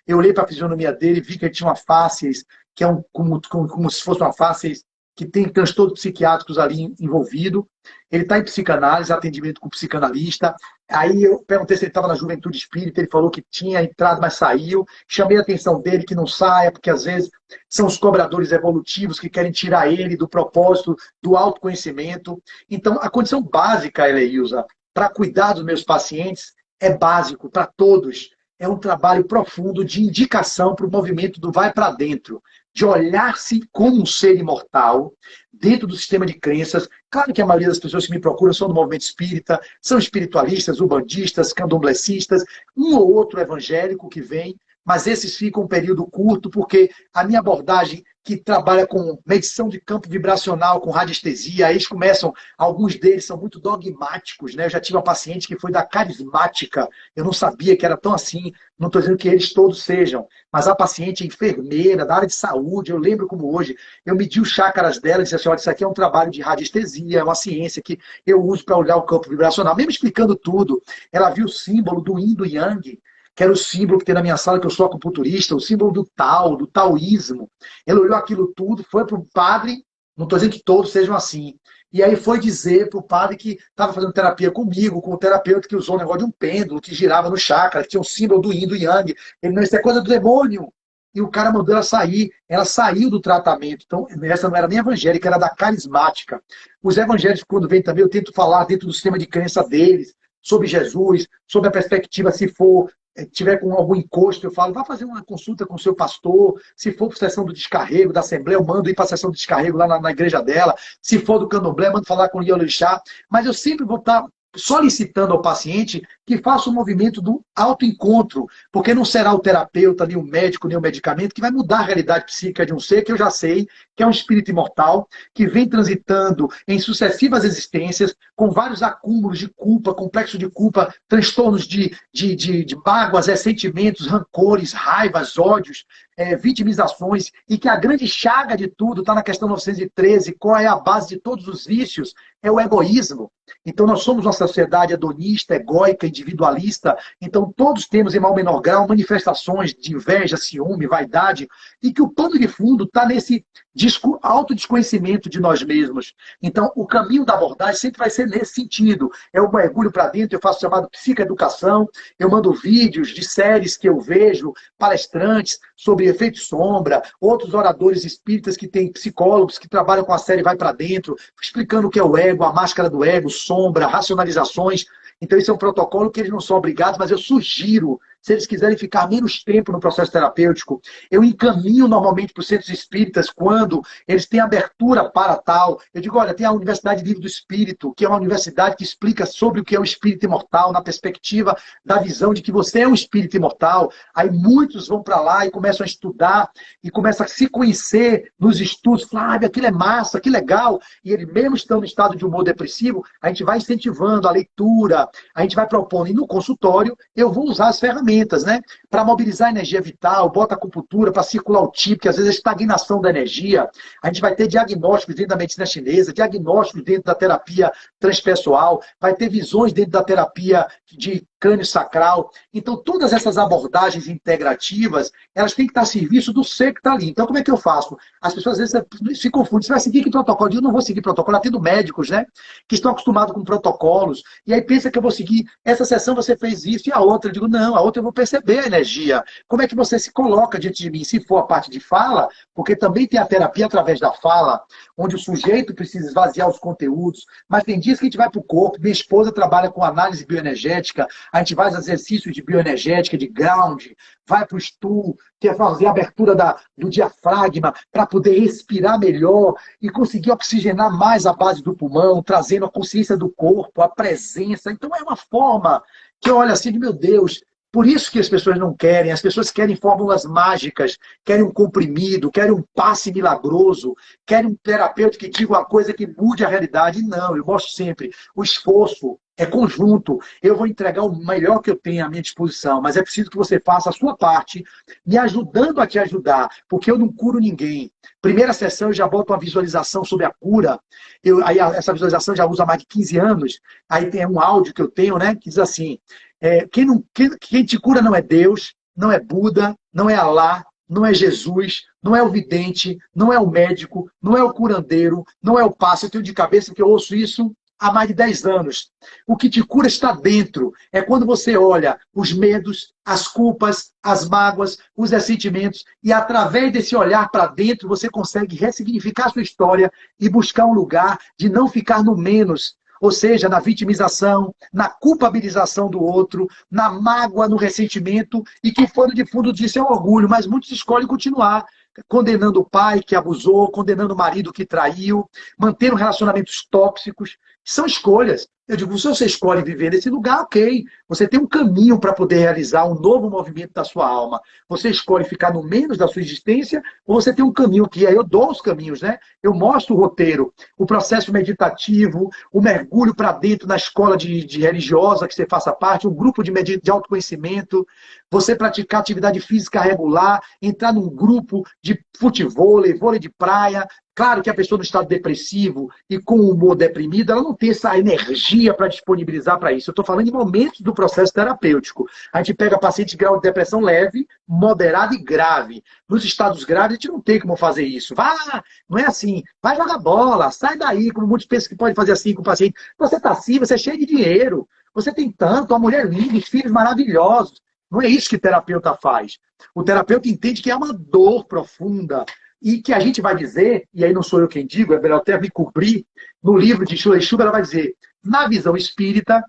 [SPEAKER 2] Eu olhei para a fisionomia dele e vi que ele tinha uma fáscias, que é como se fosse uma fáscias que tem transtornos psiquiátricos ali envolvido. Ele está em psicanálise, atendimento com psicanalista. Aí eu perguntei se ele estava na juventude espírita, ele falou que tinha entrado, mas saiu. Chamei a atenção dele que não saia, porque às vezes são os cobradores evolutivos que querem tirar ele do propósito, do autoconhecimento. Então, a condição básica, Eleilza, para cuidar dos meus pacientes, é básico para todos. É um trabalho profundo de indicação para o movimento do vai para dentro, de olhar-se como um ser imortal dentro do sistema de crenças. Claro que a maioria das pessoas que me procuram são do movimento espírita, são espiritualistas, ubandistas, candomblecistas, um ou outro evangélico que vem, mas esses ficam um período curto, porque a minha abordagem, que trabalha com medição de campo vibracional, com radiestesia, aí eles começam, alguns deles são muito dogmáticos, né? Eu já tive uma paciente que foi da carismática, eu não sabia que era tão assim, não estou dizendo que eles todos sejam, mas a paciente é enfermeira, da área de saúde, eu lembro como hoje, eu medi os chakras dela e disse assim, olha, isso aqui é um trabalho de radiestesia, é uma ciência que eu uso para olhar o campo vibracional, mesmo explicando tudo, ela viu o símbolo do Yin e do Yang, que era o símbolo que tem na minha sala, que eu sou acupunturista, o símbolo do Tao, do taoísmo. Ele olhou aquilo tudo, foi para o padre, não estou dizendo que todos sejam assim, e aí foi dizer para o padre que estava fazendo terapia comigo, com o terapeuta que usou um negócio de um pêndulo, que girava no chakra, que tinha o símbolo do Yin e do Yang. Ele, não, isso é coisa do demônio. E o cara mandou ela sair. Ela saiu do tratamento. Então, essa não era nem evangélica, era da carismática. Os evangélicos, quando vêm também, eu tento falar dentro do sistema de crença deles, sobre Jesus, sobre a perspectiva, se for tiver com algum encosto, eu falo, vá fazer uma consulta com o seu pastor, se for para a sessão do descarrego da Assembleia, eu mando ir para a sessão do descarrego lá na igreja dela, se for do candomblé, mando falar com o Iorixá, mas eu sempre vou estar solicitando ao paciente que faça um movimento do autoencontro, porque não será o terapeuta, nem o médico, nem o medicamento que vai mudar a realidade psíquica de um ser que eu já sei que é um espírito imortal, que vem transitando em sucessivas existências, com vários acúmulos de culpa, complexo de culpa, transtornos de mágoas, ressentimentos, rancores, raivas, ódios, vitimizações, e que a grande chaga de tudo está na questão 913, qual é a base de todos os vícios? É o egoísmo. Então nós somos uma sociedade hedonista, egóica, individualista, então todos temos em maior ou menor grau manifestações de inveja, ciúme, vaidade, e que o pano de fundo está nesse autodesconhecimento de nós mesmos. Então o caminho da abordagem sempre vai ser nesse sentido. É um mergulho para dentro, eu faço o chamado psicoeducação, eu mando vídeos de séries que eu vejo, palestrantes sobre efeito sombra, outros oradores espíritas que têm psicólogos que trabalham com a série Vai para Dentro, explicando o que é o ego, a máscara do ego, sombra, racionalizações. Então, esse é um protocolo que eles não são obrigados, mas eu sugiro, se eles quiserem ficar menos tempo no processo terapêutico, eu encaminho normalmente para os centros espíritas quando eles têm abertura para tal. Eu digo, olha, tem a Universidade Livre do Espírito, que é uma universidade que explica sobre o que é o espírito imortal, na perspectiva da visão de que você é um espírito imortal. Aí muitos vão para lá e começam a estudar, e começam a se conhecer nos estudos. Falam, aquilo é massa, que legal. E ele, mesmo estando no estado de humor depressivo, a gente vai incentivando a leitura, a gente vai propondo. E no consultório, eu vou usar as ferramentas, né? Para mobilizar a energia vital, bota acupuntura para circular o tipo, que às vezes é estagnação da energia. A gente vai ter diagnósticos dentro da medicina chinesa, diagnósticos dentro da terapia transpessoal, vai ter visões dentro da terapia de crânio sacral. Então, todas essas abordagens integrativas, elas têm que estar a serviço do ser que está ali. Então, como é que eu faço? As pessoas às vezes se confundem. Você vai seguir que protocolo? Eu não vou seguir protocolo. Eu atendo médicos, né? Que estão acostumados com protocolos. E aí pensa que eu vou seguir, essa sessão você fez isso e a outra. Eu digo, não, a outra eu vou perceber a energia. Como é que você se coloca diante de mim? Se for a parte de fala, porque também tem a terapia através da fala, onde o sujeito precisa esvaziar os conteúdos. Mas tem dias que a gente vai para o corpo. Minha esposa trabalha com análise bioenergética. A gente faz exercícios de bioenergética, de ground, vai para o stool, que é fazer a abertura do diafragma para poder respirar melhor e conseguir oxigenar mais a base do pulmão, trazendo a consciência do corpo, a presença. Então é uma forma que eu olho assim de, meu Deus, por isso que as pessoas não querem, as pessoas querem fórmulas mágicas, querem um comprimido, querem um passe milagroso, querem um terapeuta que diga uma coisa que mude a realidade. Não, eu mostro sempre, o esforço é conjunto. Eu vou entregar o melhor que eu tenho à minha disposição, mas é preciso que você faça a sua parte, me ajudando a te ajudar, porque eu não curo ninguém. Primeira sessão eu já boto uma visualização sobre a cura, aí essa visualização já usa mais de 15 anos, aí tem um áudio que eu tenho, né, que diz assim, quem te cura não é Deus, não é Buda, não é Alá, não é Jesus, não é o vidente, não é o médico, não é o curandeiro, não é o passe. Eu tenho de cabeça que eu ouço isso há mais de 10 anos. O que te cura está dentro. É quando você olha os medos, as culpas, as mágoas, os ressentimentos, e através desse olhar para dentro, você consegue ressignificar a sua história e buscar um lugar de não ficar no menos. Ou seja, na vitimização, na culpabilização do outro, na mágoa, no ressentimento, e que fora de fundo disso é um orgulho, mas muitos escolhem continuar condenando o pai que abusou, condenando o marido que traiu, mantendo relacionamentos tóxicos. São escolhas. Eu digo, se você escolhe viver nesse lugar, ok. Você tem um caminho para poder realizar um novo movimento da sua alma. Você escolhe ficar no menos da sua existência, ou você tem um caminho que aí eu dou os caminhos, né? Eu mostro o roteiro, o processo meditativo, o mergulho para dentro na escola de religiosa que você faça parte, o grupo de autoconhecimento, você praticar atividade física regular, entrar num grupo de futevôlei, vôlei de praia. Claro que a pessoa no estado depressivo e com o humor deprimido, ela não tem essa energia para disponibilizar para isso. Eu estou falando de momentos do processo terapêutico. A gente pega paciente de grau de depressão leve, moderada e grave. Nos estados graves, a gente não tem como fazer isso. Vá, não é assim. Vai jogar bola, sai daí, como muitos pensam que pode fazer assim com o paciente. Você está assim, você é cheio de dinheiro. Você tem tanto, uma mulher linda, filhos maravilhosos. Não é isso que o terapeuta faz. O terapeuta entende que é uma dor profunda, e que a gente vai dizer, e aí não sou eu quem digo, é melhor até me cobrir, no livro de Shula Shuba, ela vai dizer, na visão espírita,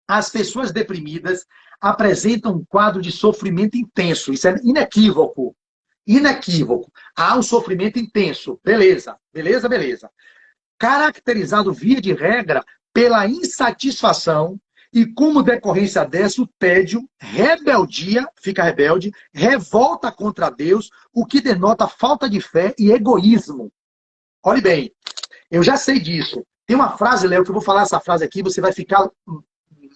[SPEAKER 2] as pessoas deprimidas apresentam um quadro de sofrimento intenso. Isso é inequívoco. Inequívoco. Há um sofrimento intenso. Beleza, beleza, beleza. Caracterizado, via de regra, pela insatisfação e, como decorrência dessa, o tédio, rebeldia, fica rebelde, revolta contra Deus, o que denota falta de fé e egoísmo. Olhe bem, eu já sei disso. Tem uma frase, Léo, que eu vou falar essa frase aqui, você vai ficar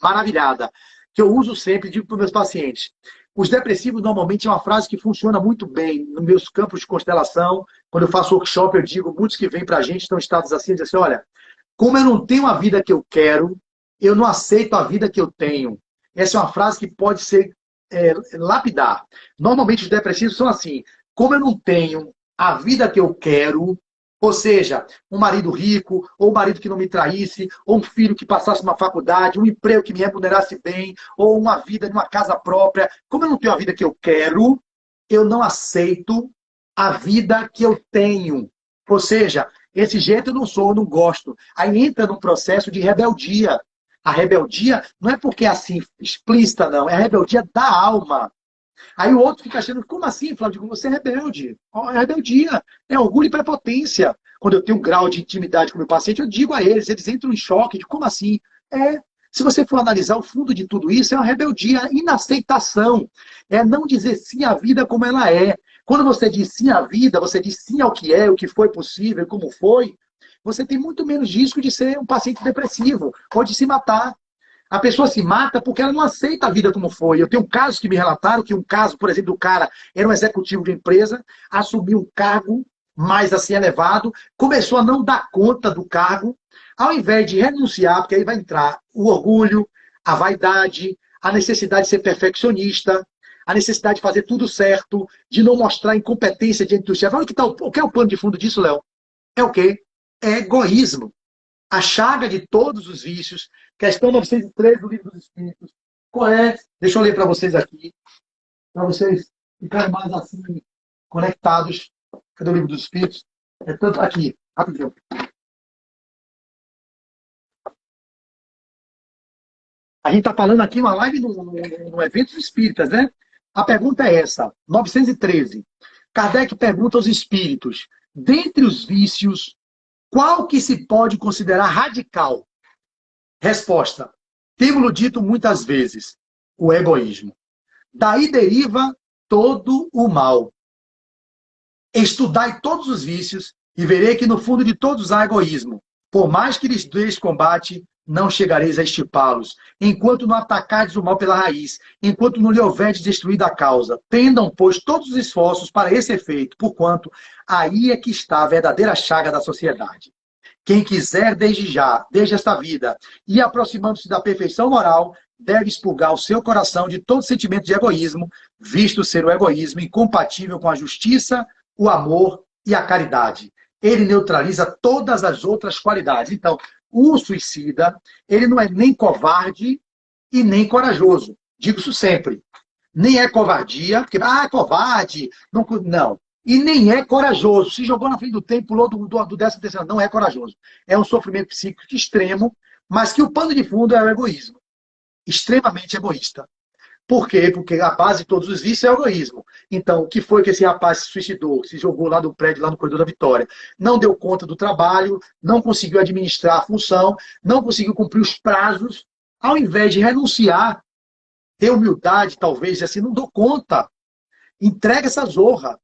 [SPEAKER 2] maravilhada, que eu uso sempre, digo para os meus pacientes. Os depressivos, normalmente, é uma frase que funciona muito bem nos meus campos de constelação. Quando eu faço workshop, eu digo, muitos que vêm para a gente estão em estados assim, dizem assim, olha, como eu não tenho a vida que eu quero, eu não aceito a vida que eu tenho. Essa é uma frase que pode ser lapidar. Normalmente os depressivos são assim, como eu não tenho a vida que eu quero, ou seja, um marido rico, ou um marido que não me traísse, ou um filho que passasse uma faculdade, um emprego que me remunerasse bem, ou uma vida numa casa própria. Como eu não tenho a vida que eu quero, eu não aceito a vida que eu tenho. Ou seja, esse jeito eu não sou, eu não gosto. Aí entra num processo de rebeldia. A rebeldia não é porque é assim, explícita, não. É a rebeldia da alma. Aí o outro fica achando, como assim, Flávio? Você é rebelde. É rebeldia. É orgulho e prepotência. Quando eu tenho um grau de intimidade com o meu paciente, eu digo a eles entram em choque de como assim? Se você for analisar o fundo de tudo isso, é uma rebeldia, inaceitação. É não dizer sim à vida como ela é. Quando você diz sim à vida, você diz sim ao que é, o que foi possível, como foi, você tem muito menos risco de ser um paciente depressivo ou de se matar. A pessoa se mata porque ela não aceita a vida como foi. Eu tenho casos que me relataram que um caso, por exemplo, do cara era um executivo de empresa, assumiu um cargo mais assim elevado, começou a não dar conta do cargo, ao invés de renunciar, porque aí vai entrar o orgulho, a vaidade, a necessidade de ser perfeccionista, a necessidade de fazer tudo certo, de não mostrar incompetência diante do chefe. Olha o que é o pano de fundo disso, Léo? É o quê? É egoísmo. A chaga de todos os vícios, questão 913 do Livro dos Espíritos. Qual é? Deixa eu ler para vocês aqui, para vocês ficarem mais assim, conectados. Cadê o Livro dos Espíritos? É tanto aqui, rapidinho. A gente está falando aqui uma live no Eventos Espíritas, né? A pergunta é essa, 913. Kardec pergunta aos espíritos, dentre os vícios, qual que se pode considerar radical? Resposta, temos dito muitas vezes, o egoísmo. Daí deriva todo o mal. Estudai todos os vícios e verei que no fundo de todos há egoísmo. Por mais que lhes deis combate, não chegareis a estipá-los, enquanto não atacardes o mal pela raiz, enquanto não lhe houverdes destruído a causa. Tendam, pois, todos os esforços para esse efeito, porquanto aí é que está a verdadeira chaga da sociedade. Quem quiser desde já, desde esta vida, e aproximando-se da perfeição moral, deve expurgar o seu coração de todo sentimento de egoísmo, visto ser o egoísmo incompatível com a justiça, o amor e a caridade. Ele neutraliza todas as outras qualidades. Então, o suicida, ele não é nem covarde e nem corajoso. Digo isso sempre. Nem é covardia, porque, é covarde. Não. E nem é corajoso. Se jogou na frente do tempo, pulou do 13º, não é corajoso. É um sofrimento psíquico extremo, mas que o pano de fundo é o egoísmo. Extremamente egoísta. Por quê? Porque a base de todos os vícios é o egoísmo. Então, o que foi que esse rapaz se suicidou, se jogou lá do prédio, lá no Corredor da Vitória? Não deu conta do trabalho, não conseguiu administrar a função, não conseguiu cumprir os prazos, ao invés de renunciar, ter humildade, talvez, assim, não dou conta. Entrega essa zorra.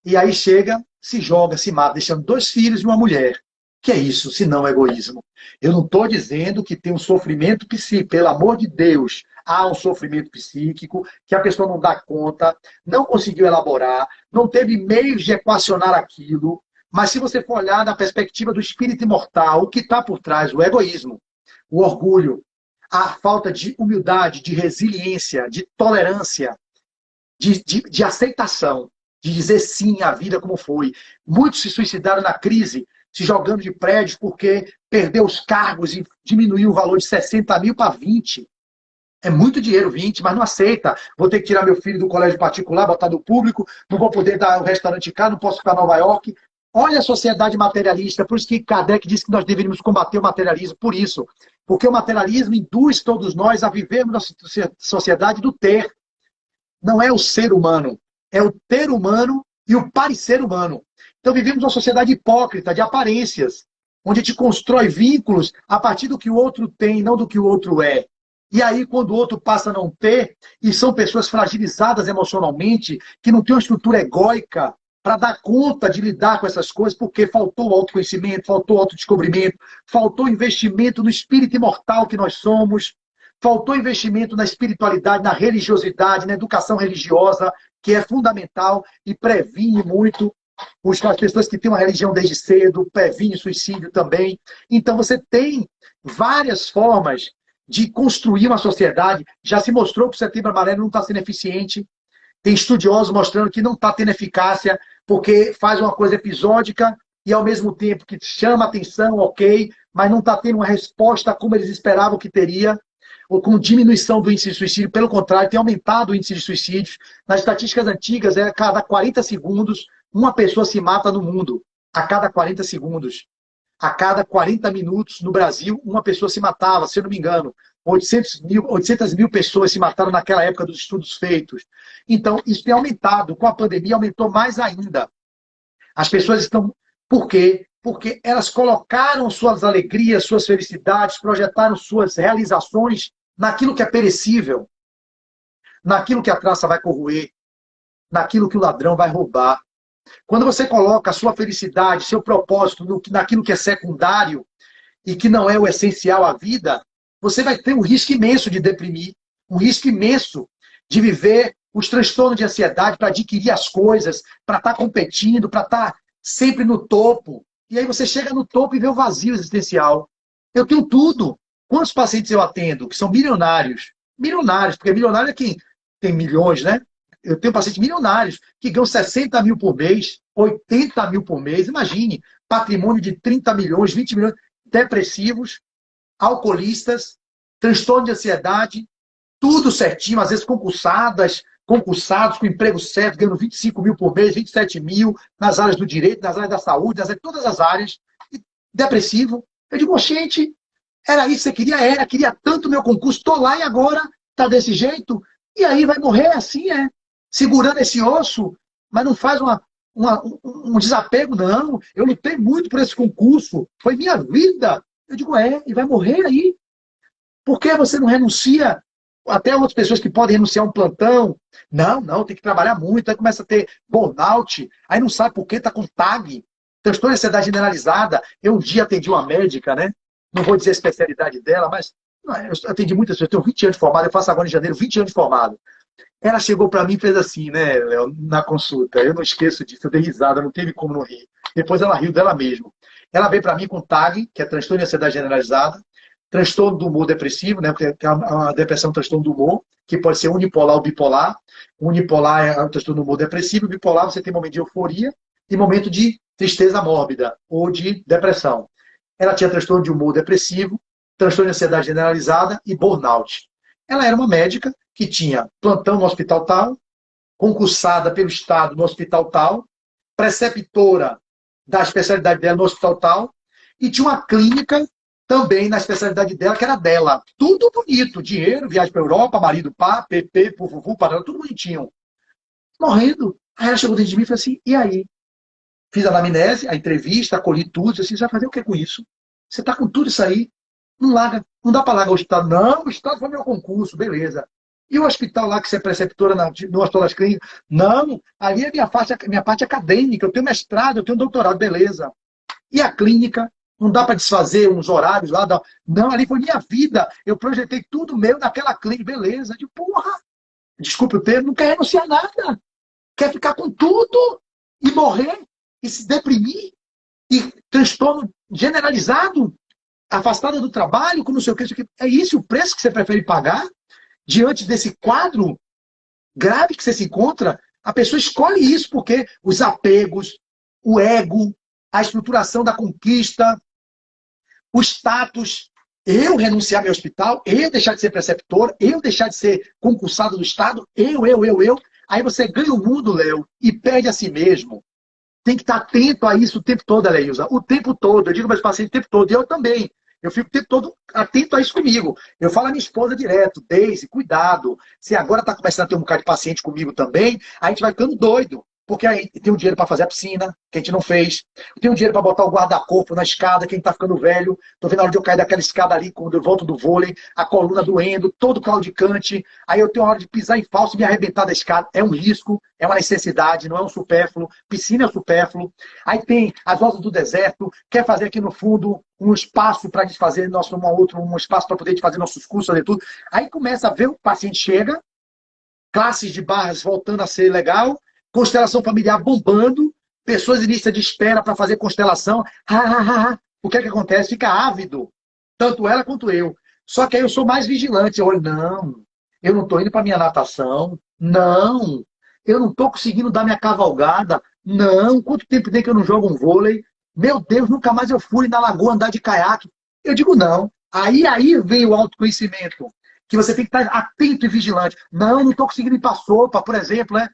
[SPEAKER 2] E aí chega, se joga, se mata, deixando 2 filhos e uma mulher. Que é isso, se não egoísmo? Eu não estou dizendo que tem um sofrimento psíquico, pelo amor de Deus. Há um sofrimento psíquico que a pessoa não dá conta, não conseguiu elaborar, não teve meios de equacionar aquilo. Mas se você for olhar na perspectiva do espírito imortal, o que está por trás? O egoísmo, o orgulho, a falta de humildade, de resiliência, de tolerância, de aceitação, de dizer sim à vida como foi. Muitos se suicidaram na crise, se jogando de prédios porque perdeu os cargos e diminuiu o valor de 60 mil para 20. É muito dinheiro, 20, mas não aceita. Vou ter que tirar meu filho do colégio particular, botar no público, não vou poder dar o restaurante cá, não posso ficar em Nova York. Olha a sociedade materialista, por isso que Kardec disse que nós deveríamos combater o materialismo, por isso. Porque o materialismo induz todos nós a vivermos na sociedade do ter. Não é o ser humano, é o ter humano e o parecer humano. Então vivemos uma sociedade hipócrita, de aparências, onde a gente constrói vínculos a partir do que o outro tem, não do que o outro é. E aí, quando o outro passa a não ter, e são pessoas fragilizadas emocionalmente, que não têm uma estrutura egóica para dar conta de lidar com essas coisas, porque faltou autoconhecimento, faltou autodescobrimento, faltou investimento no espírito imortal que nós somos, faltou investimento na espiritualidade, na religiosidade, na educação religiosa, que é fundamental e previne muito as pessoas que têm uma religião desde cedo, previne suicídio também. Então você tem várias formas de construir uma sociedade. Já se mostrou que o Setembro Amarelo não está sendo eficiente. Tem estudiosos mostrando que não está tendo eficácia, porque faz uma coisa episódica e, ao mesmo tempo, que chama atenção, ok, mas não está tendo uma resposta como eles esperavam que teria, ou com diminuição do índice de suicídio. Pelo contrário, tem aumentado o índice de suicídios. Nas estatísticas antigas, a cada 40 segundos, uma pessoa se mata no mundo. A cada 40 segundos. A cada 40 minutos, no Brasil, uma pessoa se matava, se eu não me engano. 800 mil pessoas se mataram naquela época dos estudos feitos. Então, isso tem aumentado. Com a pandemia, aumentou mais ainda. As pessoas estão... Por quê? Porque elas colocaram suas alegrias, suas felicidades, projetaram suas realizações naquilo que é perecível, naquilo que a traça vai corroer, naquilo que o ladrão vai roubar. Quando você coloca a sua felicidade, seu propósito naquilo que é secundário e que não é o essencial à vida, você vai ter um risco imenso de deprimir, um risco imenso de viver os transtornos de ansiedade para adquirir as coisas, para estar competindo, para estar sempre no topo. E aí você chega no topo e vê o vazio existencial. Eu tenho tudo. Quantos pacientes eu atendo que são milionários? Milionários, porque milionário é quem tem milhões, né? Eu tenho pacientes milionários que ganham 60 mil por mês, 80 mil por mês. Imagine, patrimônio de 30 milhões, 20 milhões, depressivos, alcoolistas, transtorno de ansiedade, tudo certinho, às vezes concursados com emprego certo, ganhando 25 mil por mês, 27 mil, nas áreas do direito, nas áreas da saúde, todas as áreas, depressivo. Eu digo, gente, era isso que você queria? Era, queria tanto meu concurso, estou lá e agora está desse jeito, e aí vai morrer assim, segurando esse osso, mas não faz um desapego, não. Eu lutei muito por esse concurso, foi minha vida. Eu digo, e vai morrer aí. Por que você não renuncia? Até outras pessoas que podem renunciar a um plantão. Não, tem que trabalhar muito. Aí começa a ter burnout. Aí não sabe por que está com TAG. Transtorno de ansiedade generalizada. Eu um dia atendi uma médica, né? Não vou dizer a especialidade dela, mas eu atendi muitas pessoas. Eu tenho 20 anos de formado. Eu faço agora em janeiro 20 anos de formado. Ela chegou para mim e fez assim, né, Léo, na consulta. Eu não esqueço disso. Eu dei risada, não teve como não rir. Depois ela riu dela mesma. Ela veio para mim com TAG, que é transtorno de ansiedade generalizada, transtorno do humor depressivo, né, porque é uma depressão, transtorno do humor, que pode ser unipolar ou bipolar. Unipolar é o transtorno do humor depressivo, bipolar você tem momento de euforia e momento de tristeza mórbida ou de depressão. Ela tinha transtorno de humor depressivo, transtorno de ansiedade generalizada e burnout. Ela era uma médica que tinha plantão no hospital tal, concursada pelo Estado no hospital tal, preceptora da especialidade dela no hospital tal, e tinha uma clínica também na especialidade dela, que era dela. Tudo bonito, dinheiro, viagem para Europa, marido pá, PP, pufufu, parada, tudo bonitinho. Morrendo. Aí ela chegou dentro de mim e falou assim, e aí? Fiz a anamnese, a entrevista, acolhi tudo, disse assim, você vai fazer o que com isso? Você está com tudo isso aí? Não larga, não dá para largar o Estado. Não, o Estado foi meu concurso, beleza. E o hospital lá, que você é preceptora no Hospital das Clínicas? Não, ali é minha parte acadêmica, eu tenho mestrado, eu tenho doutorado, beleza. E a clínica? Não dá para desfazer uns horários lá? Não, ali foi minha vida. Eu projetei tudo meu naquela clínica, beleza. De porra, desculpe o termo, não quer renunciar a nada. Quer ficar com tudo e morrer e se deprimir e transtorno generalizado, afastada do trabalho, com não sei o que. É isso o preço que você prefere pagar diante desse quadro grave que você se encontra? A pessoa escolhe isso porque os apegos, o ego, a estruturação da conquista, o status, eu renunciar ao meu hospital, eu deixar de ser preceptor, eu deixar de ser concursado do Estado, eu. Aí você ganha o mundo, Léo, e perde a si mesmo. Tem que estar atento a isso o tempo todo, Aleilza. O tempo todo. Eu digo para meus pacientes o tempo todo. E eu também. Eu fico o tempo todo atento a isso comigo. Eu falo à minha esposa direto, Deise, cuidado. Se agora está começando a ter um bocado de paciente comigo também, a gente vai ficando doido. Porque aí tem o dinheiro para fazer a piscina, que a gente não fez. Tem o dinheiro para botar o guarda-corpo na escada, quem está ficando velho. Estou vendo a hora de eu cair daquela escada ali, quando eu volto do vôlei, a coluna doendo, todo claudicante. Aí eu tenho a hora de pisar em falso e me arrebentar da escada. É um risco, é uma necessidade, não é um supérfluo. Piscina é supérfluo. Aí tem as rosas do deserto, quer fazer aqui no fundo um espaço para a gente fazer um espaço para poder fazer nossos cursos, fazer tudo. Aí começa a ver, o paciente chega, classes de barras voltando a ser legal, constelação familiar bombando, pessoas em lista de espera para fazer constelação. O que é que acontece? Fica ávido, tanto ela quanto eu. Só que aí eu sou mais vigilante. Eu olho, não, eu não estou indo para minha natação, não, eu não estou conseguindo dar minha cavalgada, não, quanto tempo tem que eu não jogo um vôlei? Meu Deus, nunca mais eu fui na lagoa andar de caiaque. Eu digo, não. Aí vem o autoconhecimento, que você tem que estar atento e vigilante. Não estou conseguindo ir para a sopa, por exemplo, né?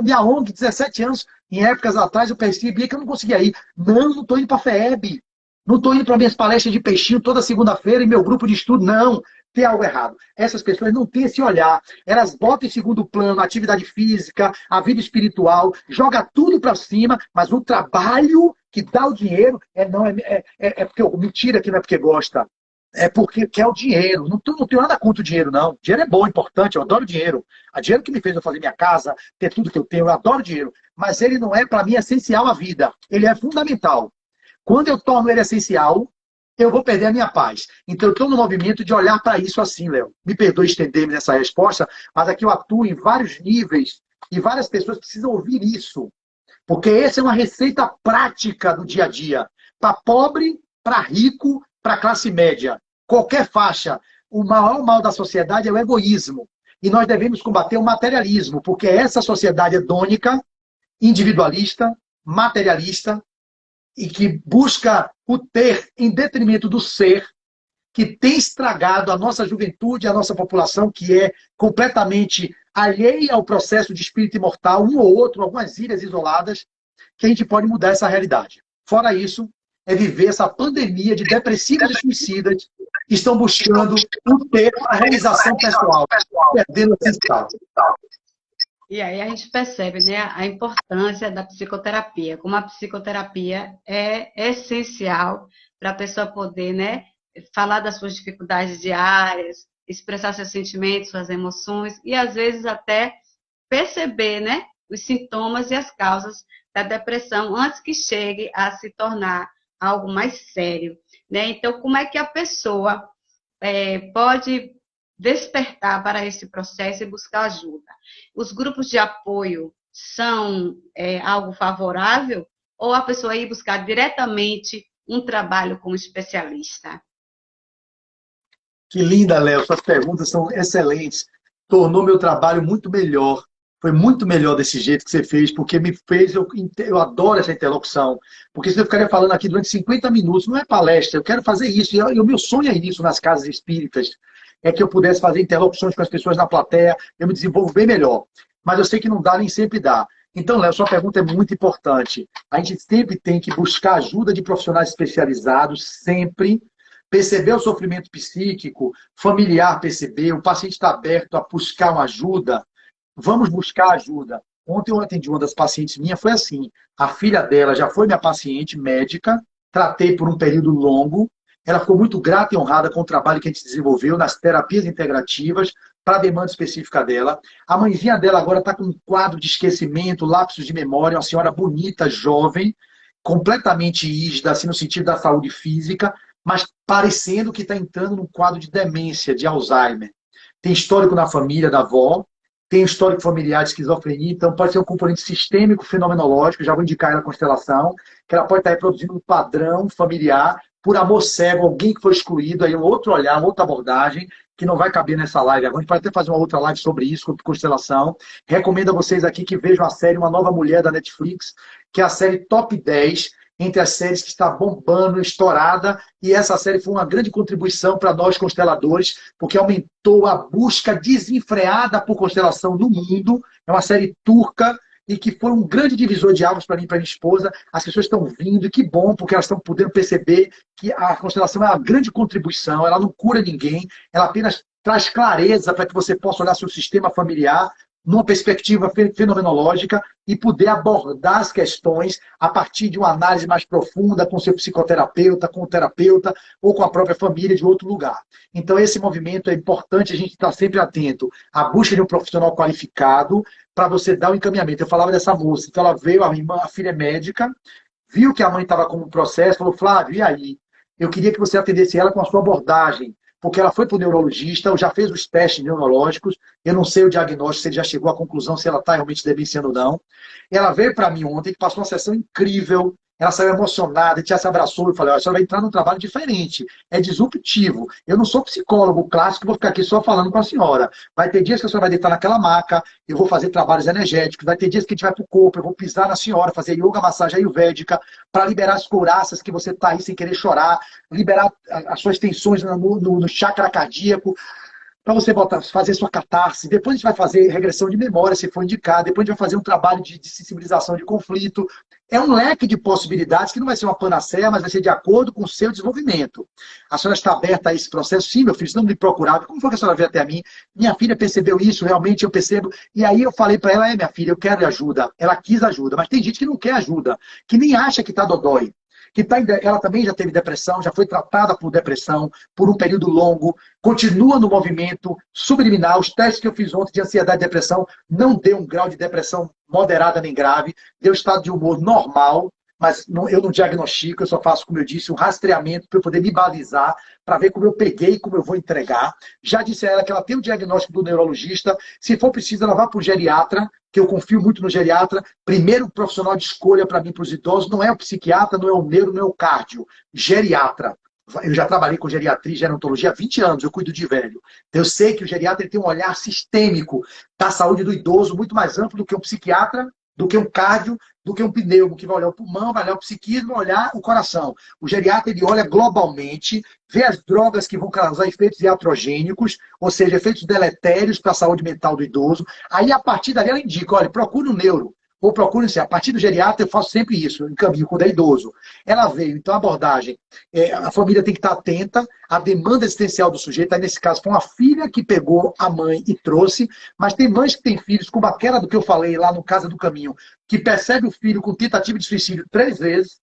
[SPEAKER 2] Minha ONG, 17 anos, em épocas atrás, eu percebi que eu não conseguia ir. Não estou indo para a FEEB. Não estou indo para minhas palestras de peixinho toda segunda-feira e meu grupo de estudo. Não, tem algo errado. Essas pessoas não têm esse olhar. Elas botam em segundo plano a atividade física, a vida espiritual, joga tudo para cima, mas o trabalho que dá o dinheiro é porque, mentira que não é porque gosta. É porque quer o dinheiro. Não tenho nada contra o dinheiro, não. Dinheiro é bom, importante, eu adoro dinheiro. O dinheiro que me fez eu fazer minha casa, ter tudo que eu tenho, eu adoro dinheiro. Mas ele não é, para mim, essencial à vida. Ele é fundamental. Quando eu torno ele essencial, eu vou perder a minha paz. Então eu estou no movimento de olhar para isso assim, Léo. Me perdoe estender-me nessa resposta, mas aqui eu atuo em vários níveis e várias pessoas precisam ouvir isso. Porque essa é uma receita prática do dia a dia. Para pobre, para rico, para a classe média, qualquer faixa, o maior mal da sociedade é o egoísmo. E nós devemos combater o materialismo, porque essa sociedade hedônica, individualista, materialista, e que busca o ter em detrimento do ser, que tem estragado a nossa juventude, a nossa população, que é completamente alheia ao processo de espírito imortal, um ou outro, algumas ilhas isoladas, que a gente pode mudar essa realidade. Fora isso, é viver essa pandemia de depressivos e suicidas que estão buscando o ter a realização pessoal, perdendo a sensação.
[SPEAKER 1] E aí a gente percebe, né, a importância da psicoterapia, como a psicoterapia é essencial para a pessoa poder, né, falar das suas dificuldades diárias, expressar seus sentimentos, suas emoções e às vezes até perceber, né, os sintomas e as causas da depressão antes que chegue a se tornar algo mais sério, né? Então, como é que a pessoa pode despertar para esse processo e buscar ajuda? Os grupos de apoio são algo favorável ou a pessoa ir buscar diretamente um trabalho como especialista?
[SPEAKER 2] Que linda, Léo. Suas perguntas são excelentes. Tornou meu trabalho muito melhor. Foi muito melhor desse jeito que você fez, porque me fez... Eu adoro essa interlocução. Porque senão eu ficaria falando aqui durante 50 minutos. Não é palestra, eu quero fazer isso. E o meu sonho é isso nas casas espíritas. É que eu pudesse fazer interlocuções com as pessoas na plateia. Eu me desenvolvo bem melhor. Mas eu sei que não dá, nem sempre dá. Então, Léo, sua pergunta é muito importante. A gente sempre tem que buscar ajuda de profissionais especializados, sempre, percebeu o sofrimento psíquico, familiar percebeu, o paciente está aberto a buscar uma ajuda, vamos buscar ajuda. Ontem eu atendi uma das pacientes minha, foi assim, a filha dela já foi minha paciente médica, tratei por um período longo, ela ficou muito grata e honrada com o trabalho que a gente desenvolveu nas terapias integrativas para a demanda específica dela. A mãezinha dela agora está com um quadro de esquecimento, lapsos de memória, uma senhora bonita, jovem, completamente rígida, assim, no sentido da saúde física, mas parecendo que está entrando num quadro de demência, de Alzheimer. Tem histórico na família da avó, tem histórico familiar de esquizofrenia, então pode ser um componente sistêmico fenomenológico, já vou indicar ela a constelação, que ela pode estar reproduzindo um padrão familiar por amor cego, alguém que foi excluído, aí um outro olhar, outra abordagem, que não vai caber nessa live. A gente pode até fazer uma outra live sobre isso, sobre constelação. Recomendo a vocês aqui que vejam a série Uma Nova Mulher da Netflix, que é a série top 10 entre as séries que está bombando, estourada, e essa série foi uma grande contribuição para nós consteladores, porque aumentou a busca desenfreada por constelação no mundo. É uma série turca, e que foi um grande divisor de águas para mim e para minha esposa. As pessoas estão vindo, e que bom, porque elas estão podendo perceber que a constelação é uma grande contribuição, ela não cura ninguém, ela apenas traz clareza para que você possa olhar seu sistema familiar numa perspectiva fenomenológica e poder abordar as questões a partir de uma análise mais profunda com seu psicoterapeuta, com o terapeuta ou com a própria família de outro lugar. Então esse movimento é importante, a gente estar sempre atento à busca de um profissional qualificado para você dar o encaminhamento. Eu falava dessa moça, então ela veio, a filha é médica, viu que a mãe estava com um processo, falou, Flávio, e aí? Eu queria que você atendesse ela com a sua abordagem, porque ela foi para o neurologista, já fez os testes neurológicos, eu não sei o diagnóstico, se ele já chegou à conclusão se ela está realmente demenciando ou não. Ela veio para mim ontem, que passou uma sessão incrível, ela saiu emocionada, a gente já se abraçou, eu falei, olha, a senhora vai entrar num trabalho diferente, é disruptivo. Eu não sou psicólogo clássico, vou ficar aqui só falando com a senhora. Vai ter dias que a senhora vai deitar naquela maca, eu vou fazer trabalhos energéticos, vai ter dias que a gente vai para o corpo, eu vou pisar na senhora, fazer yoga, massagem ayurvédica, para liberar as couraças que você está aí sem querer chorar, liberar as suas tensões no chakra cardíaco, para você fazer sua catarse. Depois a gente vai fazer regressão de memória, se for indicado. Depois a gente vai fazer um trabalho de sensibilização de conflito. É um leque de possibilidades que não vai ser uma panaceia, mas vai ser de acordo com o seu desenvolvimento. A senhora está aberta a esse processo? Sim, meu filho, se não me procurava. Como foi que a senhora veio até mim? Minha filha percebeu isso, realmente eu percebo. E aí eu falei para ela, minha filha, eu quero ajuda. Ela quis ajuda, mas tem gente que não quer ajuda, que nem acha que está dodói. Ela também já teve depressão, já foi tratada por depressão por um período longo, continua no movimento subliminar. Os testes que eu fiz ontem de ansiedade e depressão não deu um grau de depressão moderada nem grave, deu estado de humor normal, mas eu não diagnostico, eu só faço, como eu disse, um rastreamento para eu poder me balizar, para ver como eu peguei e como eu vou entregar. Já disse a ela que ela tem o diagnóstico do neurologista, se for preciso ela vá para o geriatra, que eu confio muito no geriatra. Primeiro profissional de escolha para mim, para os idosos, não é o psiquiatra, não é o neuro, não é o cardio, geriatra. Eu já trabalhei com geriatria e gerontologia há 20 anos, eu cuido de velho. Eu sei que o geriatra tem um olhar sistêmico da saúde do idoso muito mais amplo do que um psiquiatra, do que um cardio, do que um pneumo, que vai olhar o pulmão, vai olhar o psiquismo, vai olhar o coração. O geriatra, ele olha globalmente, vê as drogas que vão causar efeitos iatrogênicos, ou seja, efeitos deletérios para a saúde mental do idoso. Aí, a partir dali, ela indica, olha, procure um neuro, ou procure, a partir do geriatra, eu faço sempre isso, eu encaminho quando é idoso. Ela veio, então a abordagem, a família tem que estar atenta à demanda existencial do sujeito. Aí, nesse caso, foi uma filha que pegou a mãe e trouxe, mas tem mães que têm filhos, como aquela do que eu falei lá no Casa do Caminho, que percebe o filho com tentativa de suicídio 3 vezes,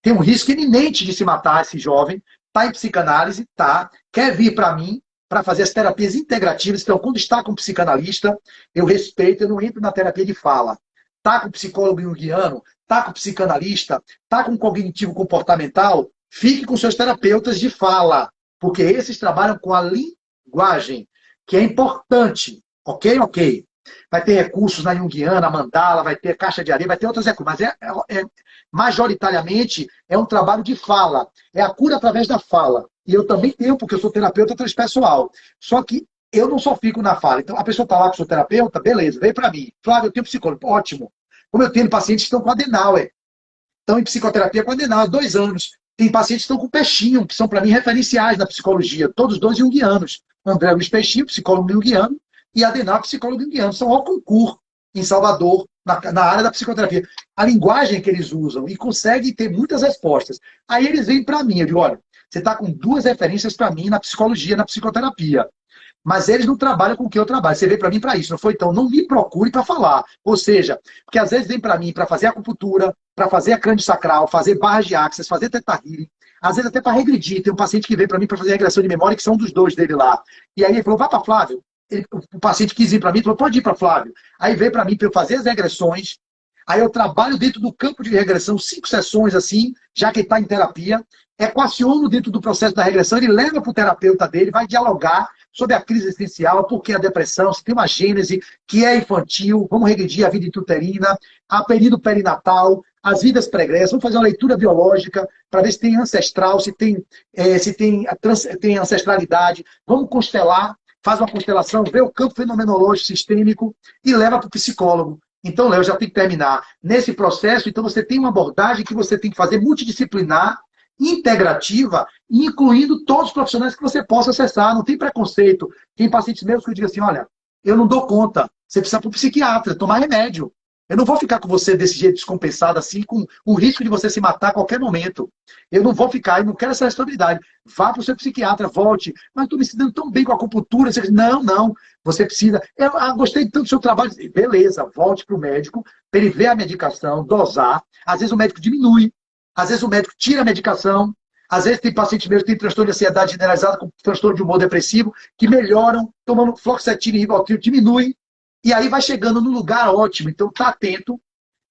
[SPEAKER 2] tem um risco iminente de se matar esse jovem, está em psicanálise, tá, quer vir para mim, para fazer as terapias integrativas. Então, quando está com um psicanalista, eu respeito, eu não entro na terapia de fala. Está com psicólogo junguiano, está com psicanalista, está com cognitivo comportamental, fique com seus terapeutas de fala, porque esses trabalham com a linguagem, que é importante, ok? Ok. Vai ter recursos na junguiana, mandala, vai ter caixa de areia, vai ter outros recursos, mas majoritariamente é um trabalho de fala, é a cura através da fala. E eu também tenho, porque eu sou terapeuta transpessoal. Só que eu não só fico na fala. Então, a pessoa está lá com o seu terapeuta, beleza, veio para mim. Flávio, eu tenho psicólogo, ótimo. Como eu tenho pacientes que estão com Adenauer, estão em psicoterapia com Adenauer há 2 anos. Tem pacientes que estão com Peixinho, que são para mim referenciais na psicologia, todos 2 junguianos. André Luiz Peixinho, psicólogo junguiano, e Adenauer, psicólogo junguiano. São ao concurso em Salvador, na área da psicoterapia. A linguagem que eles usam e conseguem ter muitas respostas. Aí eles vêm para mim, eu digo, olha, você está com duas referências para mim na psicologia, na psicoterapia. Mas eles não trabalham com o que eu trabalho. Você veio para mim para isso, não foi? Então, não me procure para falar. Ou seja, porque às vezes vem para mim para fazer acupuntura, para fazer a crânio-sacral, fazer barras de axis, fazer teta healing, às vezes até para regredir. Tem um paciente que vem para mim para fazer regressão de memória, que são dos dois dele lá. E aí ele falou, vai para Flávio. O paciente quis ir para mim, falou, pode ir para Flávio. Aí veio para mim para eu fazer as regressões. Aí eu trabalho dentro do campo de regressão, 5 sessões assim, já que ele está em terapia. Equaciono dentro do processo da regressão, ele leva para o terapeuta dele, vai dialogar sobre a crise existencial, por que a depressão, se tem uma gênese que é infantil, vamos regredir a vida intrauterina, a período perinatal, as vidas pregressas, vamos fazer uma leitura biológica para ver se tem ancestral, tem ancestralidade, vamos constelar, faz uma constelação, vê o campo fenomenológico sistêmico e leva para o psicólogo. Então, Léo, já tem que terminar. Nesse processo, então, você tem uma abordagem que você tem que fazer multidisciplinar, integrativa, incluindo todos os profissionais que você possa acessar. Não tem preconceito. Tem pacientes meus que eu digo assim, olha, eu não dou conta. Você precisa ir para o psiquiatra, tomar remédio. Eu não vou ficar com você desse jeito descompensado, assim, com o risco de você se matar a qualquer momento. Eu não vou ficar, eu não quero essa responsabilidade. Vá para o seu psiquiatra, volte. Mas estou me sentindo tão bem com a acupuntura. Você diz, não, você precisa. Eu gostei tanto do seu trabalho. Beleza, volte para o médico, para ele ver a medicação, dosar. Às vezes o médico diminui, às vezes o médico tira a medicação. Às vezes tem pacientes meus que têm transtorno de ansiedade generalizada com transtorno de humor depressivo, que melhoram, tomando fluoxetina e rivotril, diminui. E aí vai chegando no lugar ótimo. Então, está atento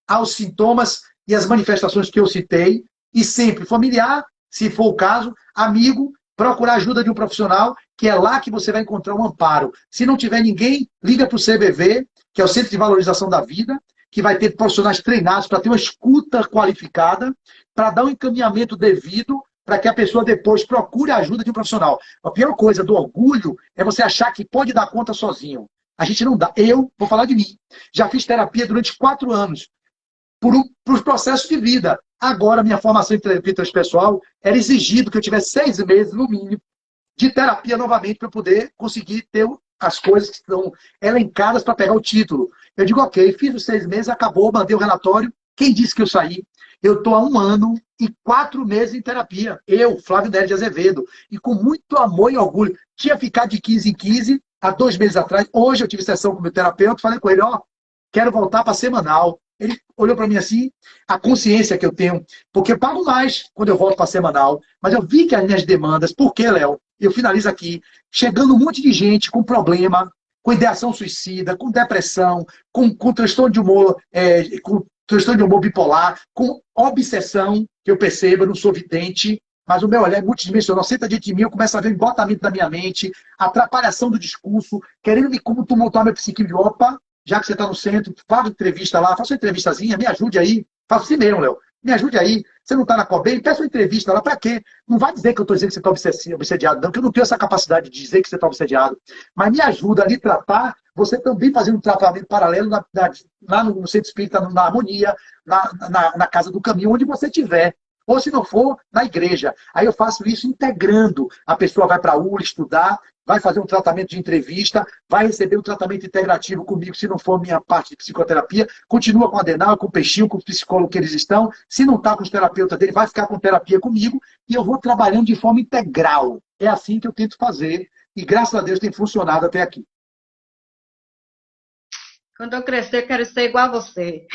[SPEAKER 2] aos sintomas e às manifestações que eu citei. E sempre familiar, se for o caso, amigo, procurar ajuda de um profissional, que é lá que você vai encontrar um amparo. Se não tiver ninguém, liga para o CVV, que é o Centro de Valorização da Vida, que vai ter profissionais treinados para ter uma escuta qualificada, para dar um encaminhamento devido, para que a pessoa depois procure a ajuda de um profissional. A pior coisa do orgulho é você achar que pode dar conta sozinho. A gente não dá. Eu, vou falar de mim, já fiz terapia durante 4 anos, por os processos de vida. Agora, minha formação em terapia transpessoal era exigido que eu tivesse 6 meses, no mínimo, de terapia novamente para poder conseguir ter as coisas que estão elencadas para pegar o título. Eu digo, ok, fiz os 6 meses, acabou, mandei o relatório. Quem disse que eu saí? Eu estou há 1 ano e 4 meses em terapia. Eu, Flávio Nery de Azevedo. E com muito amor e orgulho. Tinha ficado de 15 em 15, há 2 meses atrás. Hoje eu tive sessão com o meu terapeuta, falei com ele, quero voltar para semanal. Ele olhou para mim assim, a consciência que eu tenho, porque eu pago mais quando eu volto para semanal, mas eu vi que as minhas demandas, por quê, Léo? Eu finalizo aqui, chegando um monte de gente com problema, com ideação suicida, com depressão, com transtorno de humor, com transtorno de humor bipolar, com obsessão, que eu percebo, eu não sou vidente, mas o meu olhar é multidimensional. Senta diante de mim, eu começo a ver o embotamento da minha mente, atrapalhação do discurso, querendo me como tumultuar meu psiquismo de opa, já que você está no centro, faça entrevista lá, faça uma entrevistazinha, me ajude aí. Faça assim mesmo, Léo. Me ajude aí. Você não está na Cobem? Peça uma entrevista lá. Para quê? Não vai dizer que eu estou dizendo que você está obsediado, não, que eu não tenho essa capacidade de dizer que você está obsediado. Mas me ajuda a lhe tratar, você também fazendo um tratamento paralelo lá no Centro Espírita, na Harmonia, na Casa do Caminho, onde você estiver. Ou se não for, na igreja. Aí eu faço isso integrando. A pessoa vai para a ULA estudar, vai fazer um tratamento de entrevista, vai receber um tratamento integrativo comigo, se não for minha parte de psicoterapia, continua com a Adenal, com o Peixinho, com o psicólogo que eles estão. Se não está com os terapeutas dele, vai ficar com terapia comigo e eu vou trabalhando de forma integral. É assim que eu tento fazer e graças a Deus tem funcionado até aqui.
[SPEAKER 1] Quando eu crescer, quero ser igual a você.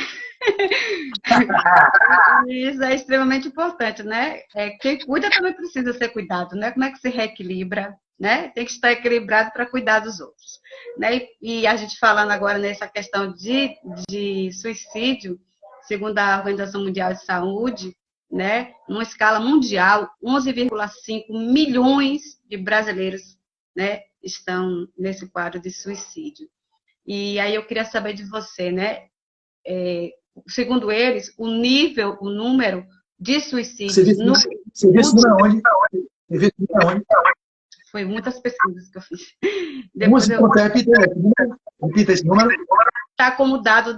[SPEAKER 1] Isso é extremamente importante, né? Quem cuida também precisa ser cuidado, né? Como é que se reequilibra, né? Tem que estar equilibrado para cuidar dos outros, né? E a gente falando agora nessa questão de suicídio, segundo a Organização Mundial de Saúde, né? Numa escala mundial, 11,5 milhões de brasileiros, né, estão nesse quadro de suicídio. E aí eu queria saber de você, né? Segundo eles, o número de suicídios no mundo... Foi muitas pesquisas que eu fiz. Depois
[SPEAKER 2] repita esse número.
[SPEAKER 1] Está como dado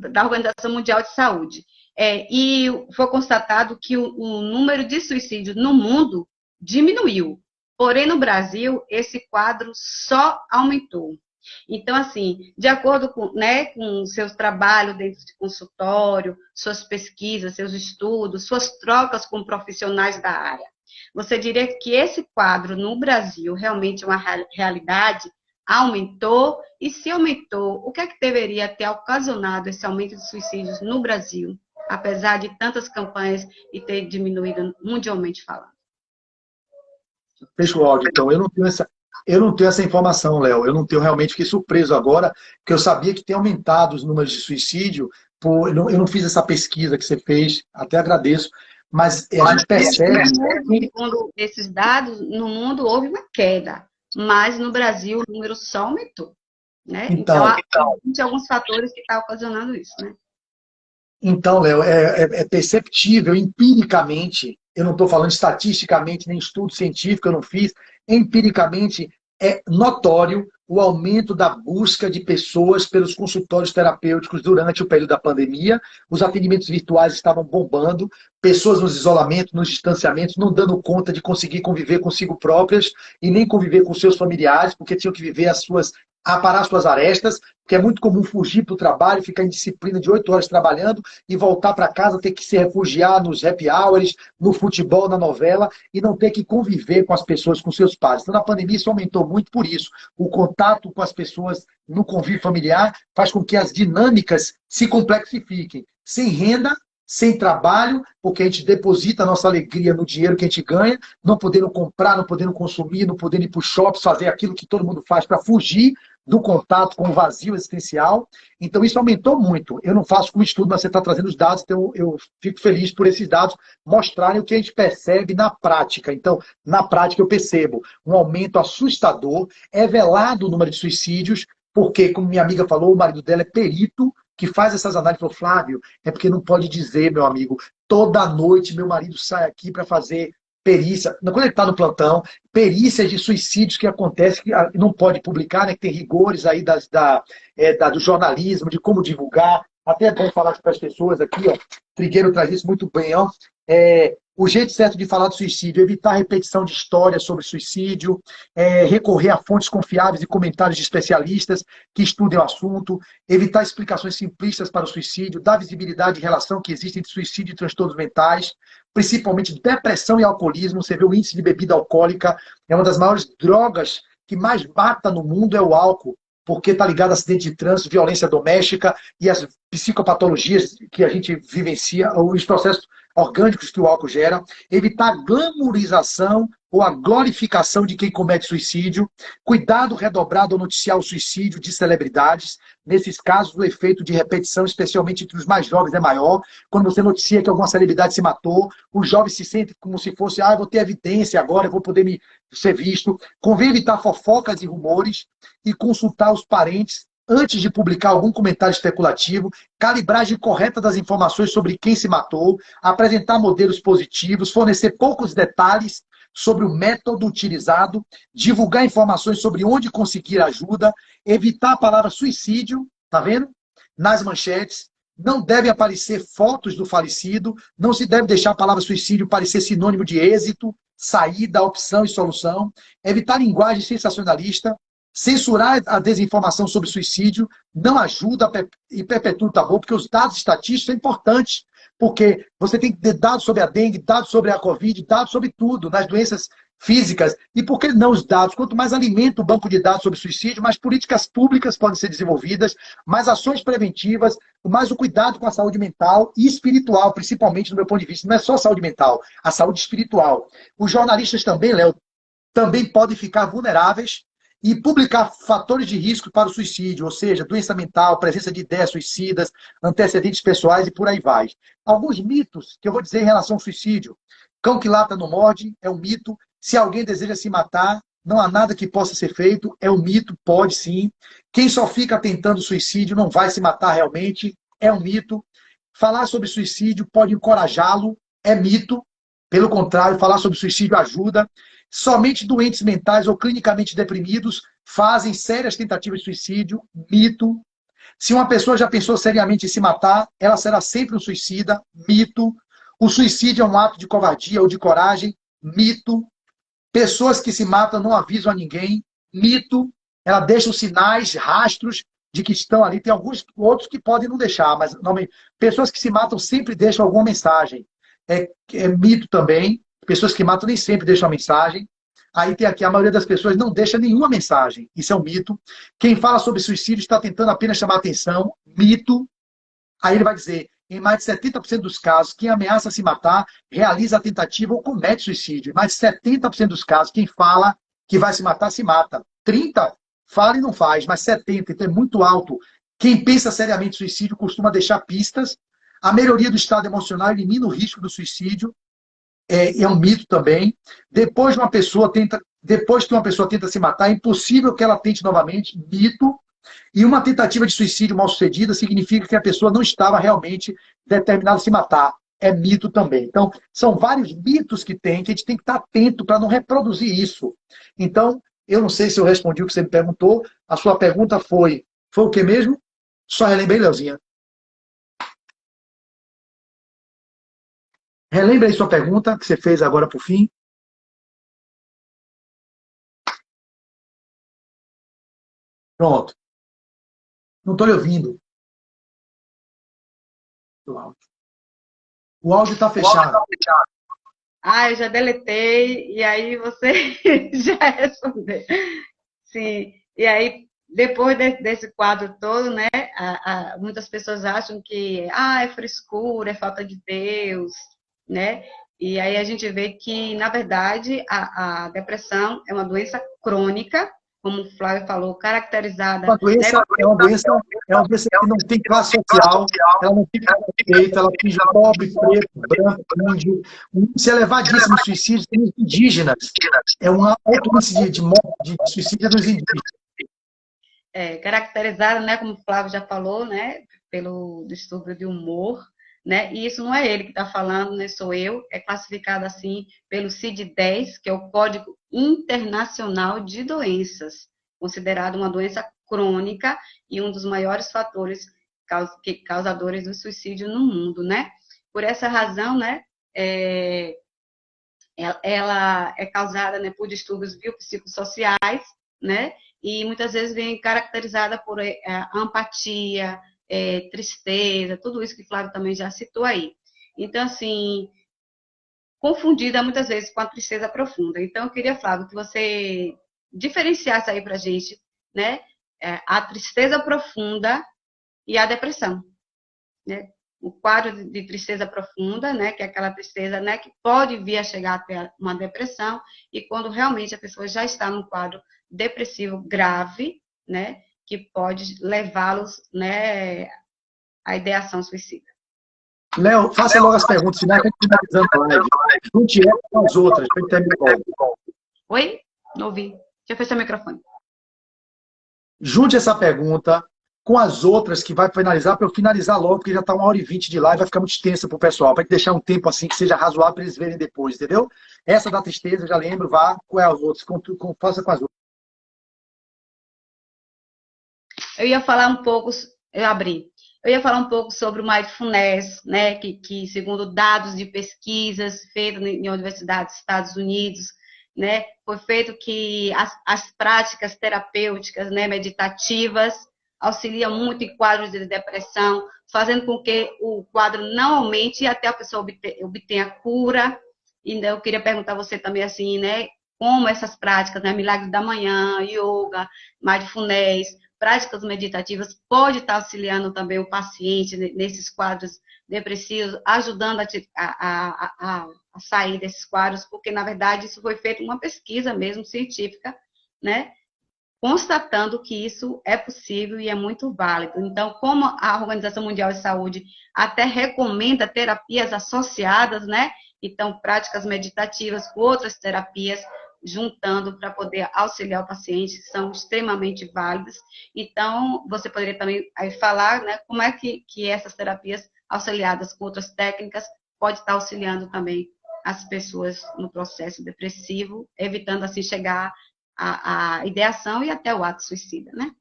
[SPEAKER 1] da Organização Mundial de Saúde. E foi constatado que o número de suicídios no mundo diminuiu. Porém, no Brasil, esse quadro só aumentou. Então, assim, de acordo com, né, com seus trabalhos dentro de consultório, suas pesquisas, seus estudos, suas trocas com profissionais da área, Você diria que esse quadro no Brasil realmente é uma realidade? Aumentou? E se aumentou, o que é que deveria ter ocasionado esse aumento de suicídios no Brasil, apesar de tantas campanhas e ter diminuído mundialmente falando?
[SPEAKER 2] Fecha o áudio, então. Eu não tenho essa informação, Léo. Eu não tenho realmente, fiquei surpreso agora, porque eu sabia que tem aumentado os números de suicídio. Eu não fiz essa pesquisa que você fez, até agradeço, mas a gente percebe.
[SPEAKER 1] Segundo esses dados, no mundo houve uma queda, mas no Brasil o número só aumentou. Né? Então, há alguns fatores que estão ocasionando isso, né?
[SPEAKER 2] Então, Léo, é perceptível empiricamente, eu não estou falando estatisticamente, nem estudo científico, eu não fiz, empiricamente é notório o aumento da busca de pessoas pelos consultórios terapêuticos durante o período da pandemia. Os atendimentos virtuais estavam bombando, pessoas nos isolamentos, nos distanciamentos, não dando conta de conseguir conviver consigo próprias e nem conviver com seus familiares, porque tinham que viver aparar suas arestas, porque é muito comum fugir para o trabalho, ficar em disciplina de 8 horas trabalhando e voltar para casa, ter que se refugiar nos happy hours, no futebol, na novela, e não ter que conviver com as pessoas, com seus pais. Então, na pandemia, isso aumentou muito por isso. O contato com as pessoas no convívio familiar faz com que as dinâmicas se complexifiquem. Sem renda, sem trabalho, porque a gente deposita a nossa alegria no dinheiro que a gente ganha, não podendo comprar, não podendo consumir, não podendo ir para o shopping, fazer aquilo que todo mundo faz para fugir do contato com o vazio existencial. Então, isso aumentou muito. Eu não faço como estudo, mas você está trazendo os dados, então eu fico feliz por esses dados mostrarem o que a gente percebe na prática. Então, na prática, eu percebo um aumento assustador, é velado o número de suicídios, porque, como minha amiga falou, o marido dela é perito, que faz essas análises. Falou, Flávio, é porque não pode dizer, meu amigo, toda noite meu marido sai aqui para fazer perícia, quando ele está no plantão, perícias de suicídios que acontecem, que não pode publicar, né, que tem rigores aí do jornalismo, de como divulgar. Até é bom falar para as pessoas aqui, ó, Trigueiro traz isso muito bem, ó. O jeito certo de falar do suicídio, evitar repetição de histórias sobre suicídio, recorrer a fontes confiáveis e comentários de especialistas que estudem o assunto, evitar explicações simplistas para o suicídio, dar visibilidade em relação que existe entre suicídio e transtornos mentais, principalmente depressão e alcoolismo. Você vê o índice de bebida alcoólica, é uma das maiores drogas que mais mata no mundo, é o álcool, porque está ligado a acidente de trânsito, violência doméstica e as psicopatologias que a gente vivencia, os processos orgânicos que o álcool gera, evitar a glamourização ou a glorificação de quem comete suicídio, cuidado redobrado ao noticiar o suicídio de celebridades. Nesses casos, o efeito de repetição, especialmente entre os mais jovens, é maior. Quando você noticia que alguma celebridade se matou, o jovem se sente como se fosse, eu vou ter evidência agora, eu vou poder ser visto. Convém evitar fofocas e rumores e consultar os parentes antes de publicar algum comentário especulativo, calibragem correta das informações sobre quem se matou, apresentar modelos positivos, fornecer poucos detalhes sobre o método utilizado, divulgar informações sobre onde conseguir ajuda, evitar a palavra suicídio, tá vendo? Nas manchetes. Não deve aparecer fotos do falecido, não se deve deixar a palavra suicídio parecer sinônimo de êxito, saída, opção e solução, evitar linguagem sensacionalista, censurar a desinformação sobre suicídio, não ajuda e perpetua o tabu, porque os dados estatísticos são importantes, porque você tem que ter dados sobre a dengue, dados sobre a Covid, dados sobre tudo, nas doenças físicas, e por que não os dados? Quanto mais alimenta o banco de dados sobre suicídio, mais políticas públicas podem ser desenvolvidas, mais ações preventivas, mais o cuidado com a saúde mental e espiritual, principalmente do meu ponto de vista. Não é só a saúde mental, a saúde espiritual. Os jornalistas também, Léo, também podem ficar vulneráveis e publicar fatores de risco para o suicídio, ou seja, doença mental, presença de ideias suicidas, antecedentes pessoais e por aí vai. Alguns mitos que eu vou dizer em relação ao suicídio. Cão que lata não morde, é um mito. Se alguém deseja se matar, não há nada que possa ser feito, é um mito, pode sim. Quem só fica tentando suicídio não vai se matar realmente, é um mito. Falar sobre suicídio pode encorajá-lo, é mito. Pelo contrário, falar sobre suicídio ajuda. Somente doentes mentais ou clinicamente deprimidos fazem sérias tentativas de suicídio, mito. Se uma pessoa já pensou seriamente em se matar, ela será sempre um suicida, mito. O suicídio é um ato de covardia ou de coragem, mito. Pessoas que se matam não avisam a ninguém, mito. Ela deixa os sinais, rastros de que estão ali. Tem alguns outros que podem não deixar, mas pessoas que se matam sempre deixam alguma mensagem. É mito também. Pessoas que matam nem sempre deixam a mensagem. Aí tem aqui, a maioria das pessoas não deixa nenhuma mensagem. Isso é um mito. Quem fala sobre suicídio está tentando apenas chamar atenção. Mito. Aí ele vai dizer, em mais de 70% dos casos, quem ameaça se matar realiza a tentativa ou comete suicídio. Em mais de 70% dos casos, quem fala que vai se matar, se mata. 30% fala e não faz, mas 70%, então é muito alto. Quem pensa seriamente em suicídio costuma deixar pistas. A melhoria do estado emocional elimina o risco do suicídio. É um mito também. Depois que uma pessoa tenta se matar, é impossível que ela tente novamente. Mito. E uma tentativa de suicídio mal sucedida significa que a pessoa não estava realmente determinada a se matar. É mito também. Então, são vários mitos que tem, que a gente tem que estar atento para não reproduzir isso. Então, eu não sei se eu respondi o que você me perguntou. A sua pergunta foi o que mesmo? Só relembrei, Leozinha. Relembra aí sua pergunta, que você fez agora por fim. Pronto. Não estou lhe ouvindo. O áudio está fechado.
[SPEAKER 1] Ah, eu já deletei, e aí você já respondeu. Sim, e aí, depois desse quadro todo, né, muitas pessoas acham que é frescura, é falta de Deus, né? E aí a gente vê que, na verdade, a depressão é uma doença crônica, como o Flávio falou, caracterizada...
[SPEAKER 2] Uma doença,
[SPEAKER 1] né?
[SPEAKER 2] é uma doença que não tem classe social, ela não tem preconceito, ela atinge pobre, preto, branco, índio. O índice elevadíssimo de suicídio tem os indígenas. É um alto índice de morte, de suicídio dos indígenas.
[SPEAKER 1] Caracterizada, né, como o Flávio já falou, né, pelo distúrbio de humor, né, e isso não é ele que está falando, né, sou eu, é classificado assim pelo CID-10, que é o Código Internacional de Doenças, considerado uma doença crônica e um dos maiores fatores causadores do suicídio no mundo, né. Por essa razão, né, ela é causada, né, por distúrbios biopsicossociais, né, e muitas vezes vem caracterizada por empatia, tristeza, tudo isso que o Flávio também já citou aí. Então, assim, confundida muitas vezes com a tristeza profunda. Então, eu queria, Flávio, que você diferenciasse aí para a gente, né, a tristeza profunda e a depressão, né? O quadro de tristeza profunda, né, que é aquela tristeza, né, que pode vir a chegar até uma depressão, e quando realmente a pessoa já está num quadro depressivo grave, né, que pode levá-los, né, à ideação suicida.
[SPEAKER 2] Léo, faça logo as perguntas finais, para a gente finalizando a live. Junte ela com as outras, para a gente terminar.
[SPEAKER 1] Oi? Não ouvi. Deixa eu fechar o microfone.
[SPEAKER 2] Junte essa pergunta com as outras que vai finalizar, para eu finalizar logo, porque já está 1h20 de live, vai ficar muito extensa para o pessoal, para deixar um tempo assim que seja razoável para eles verem depois, entendeu? Essa da tristeza, eu já lembro, vá com as outras, faça com as outras.
[SPEAKER 1] Eu ia falar um pouco, eu ia falar um pouco sobre o mindfulness, né, que segundo dados de pesquisas feitas em universidades dos Estados Unidos, né, foi feito que as práticas terapêuticas, né, meditativas, auxiliam muito em quadros de depressão, fazendo com que o quadro não aumente e até a pessoa obtenha cura. E eu queria perguntar a você também, assim, né, como essas práticas, né, milagre da manhã, yoga, mindfulness, práticas meditativas, pode estar auxiliando também o paciente nesses quadros depressivos, ajudando a sair desses quadros, porque, na verdade, isso foi feito uma pesquisa mesmo, científica, né, constatando que isso é possível e é muito válido. Então, como a Organização Mundial de Saúde até recomenda terapias associadas, né, então, práticas meditativas com outras terapias, juntando para poder auxiliar o paciente, são extremamente válidas. Então, você poderia também aí falar, né, como é que essas terapias auxiliadas com outras técnicas pode estar auxiliando também as pessoas no processo depressivo, evitando assim chegar à ideação e até o ato suicida, né?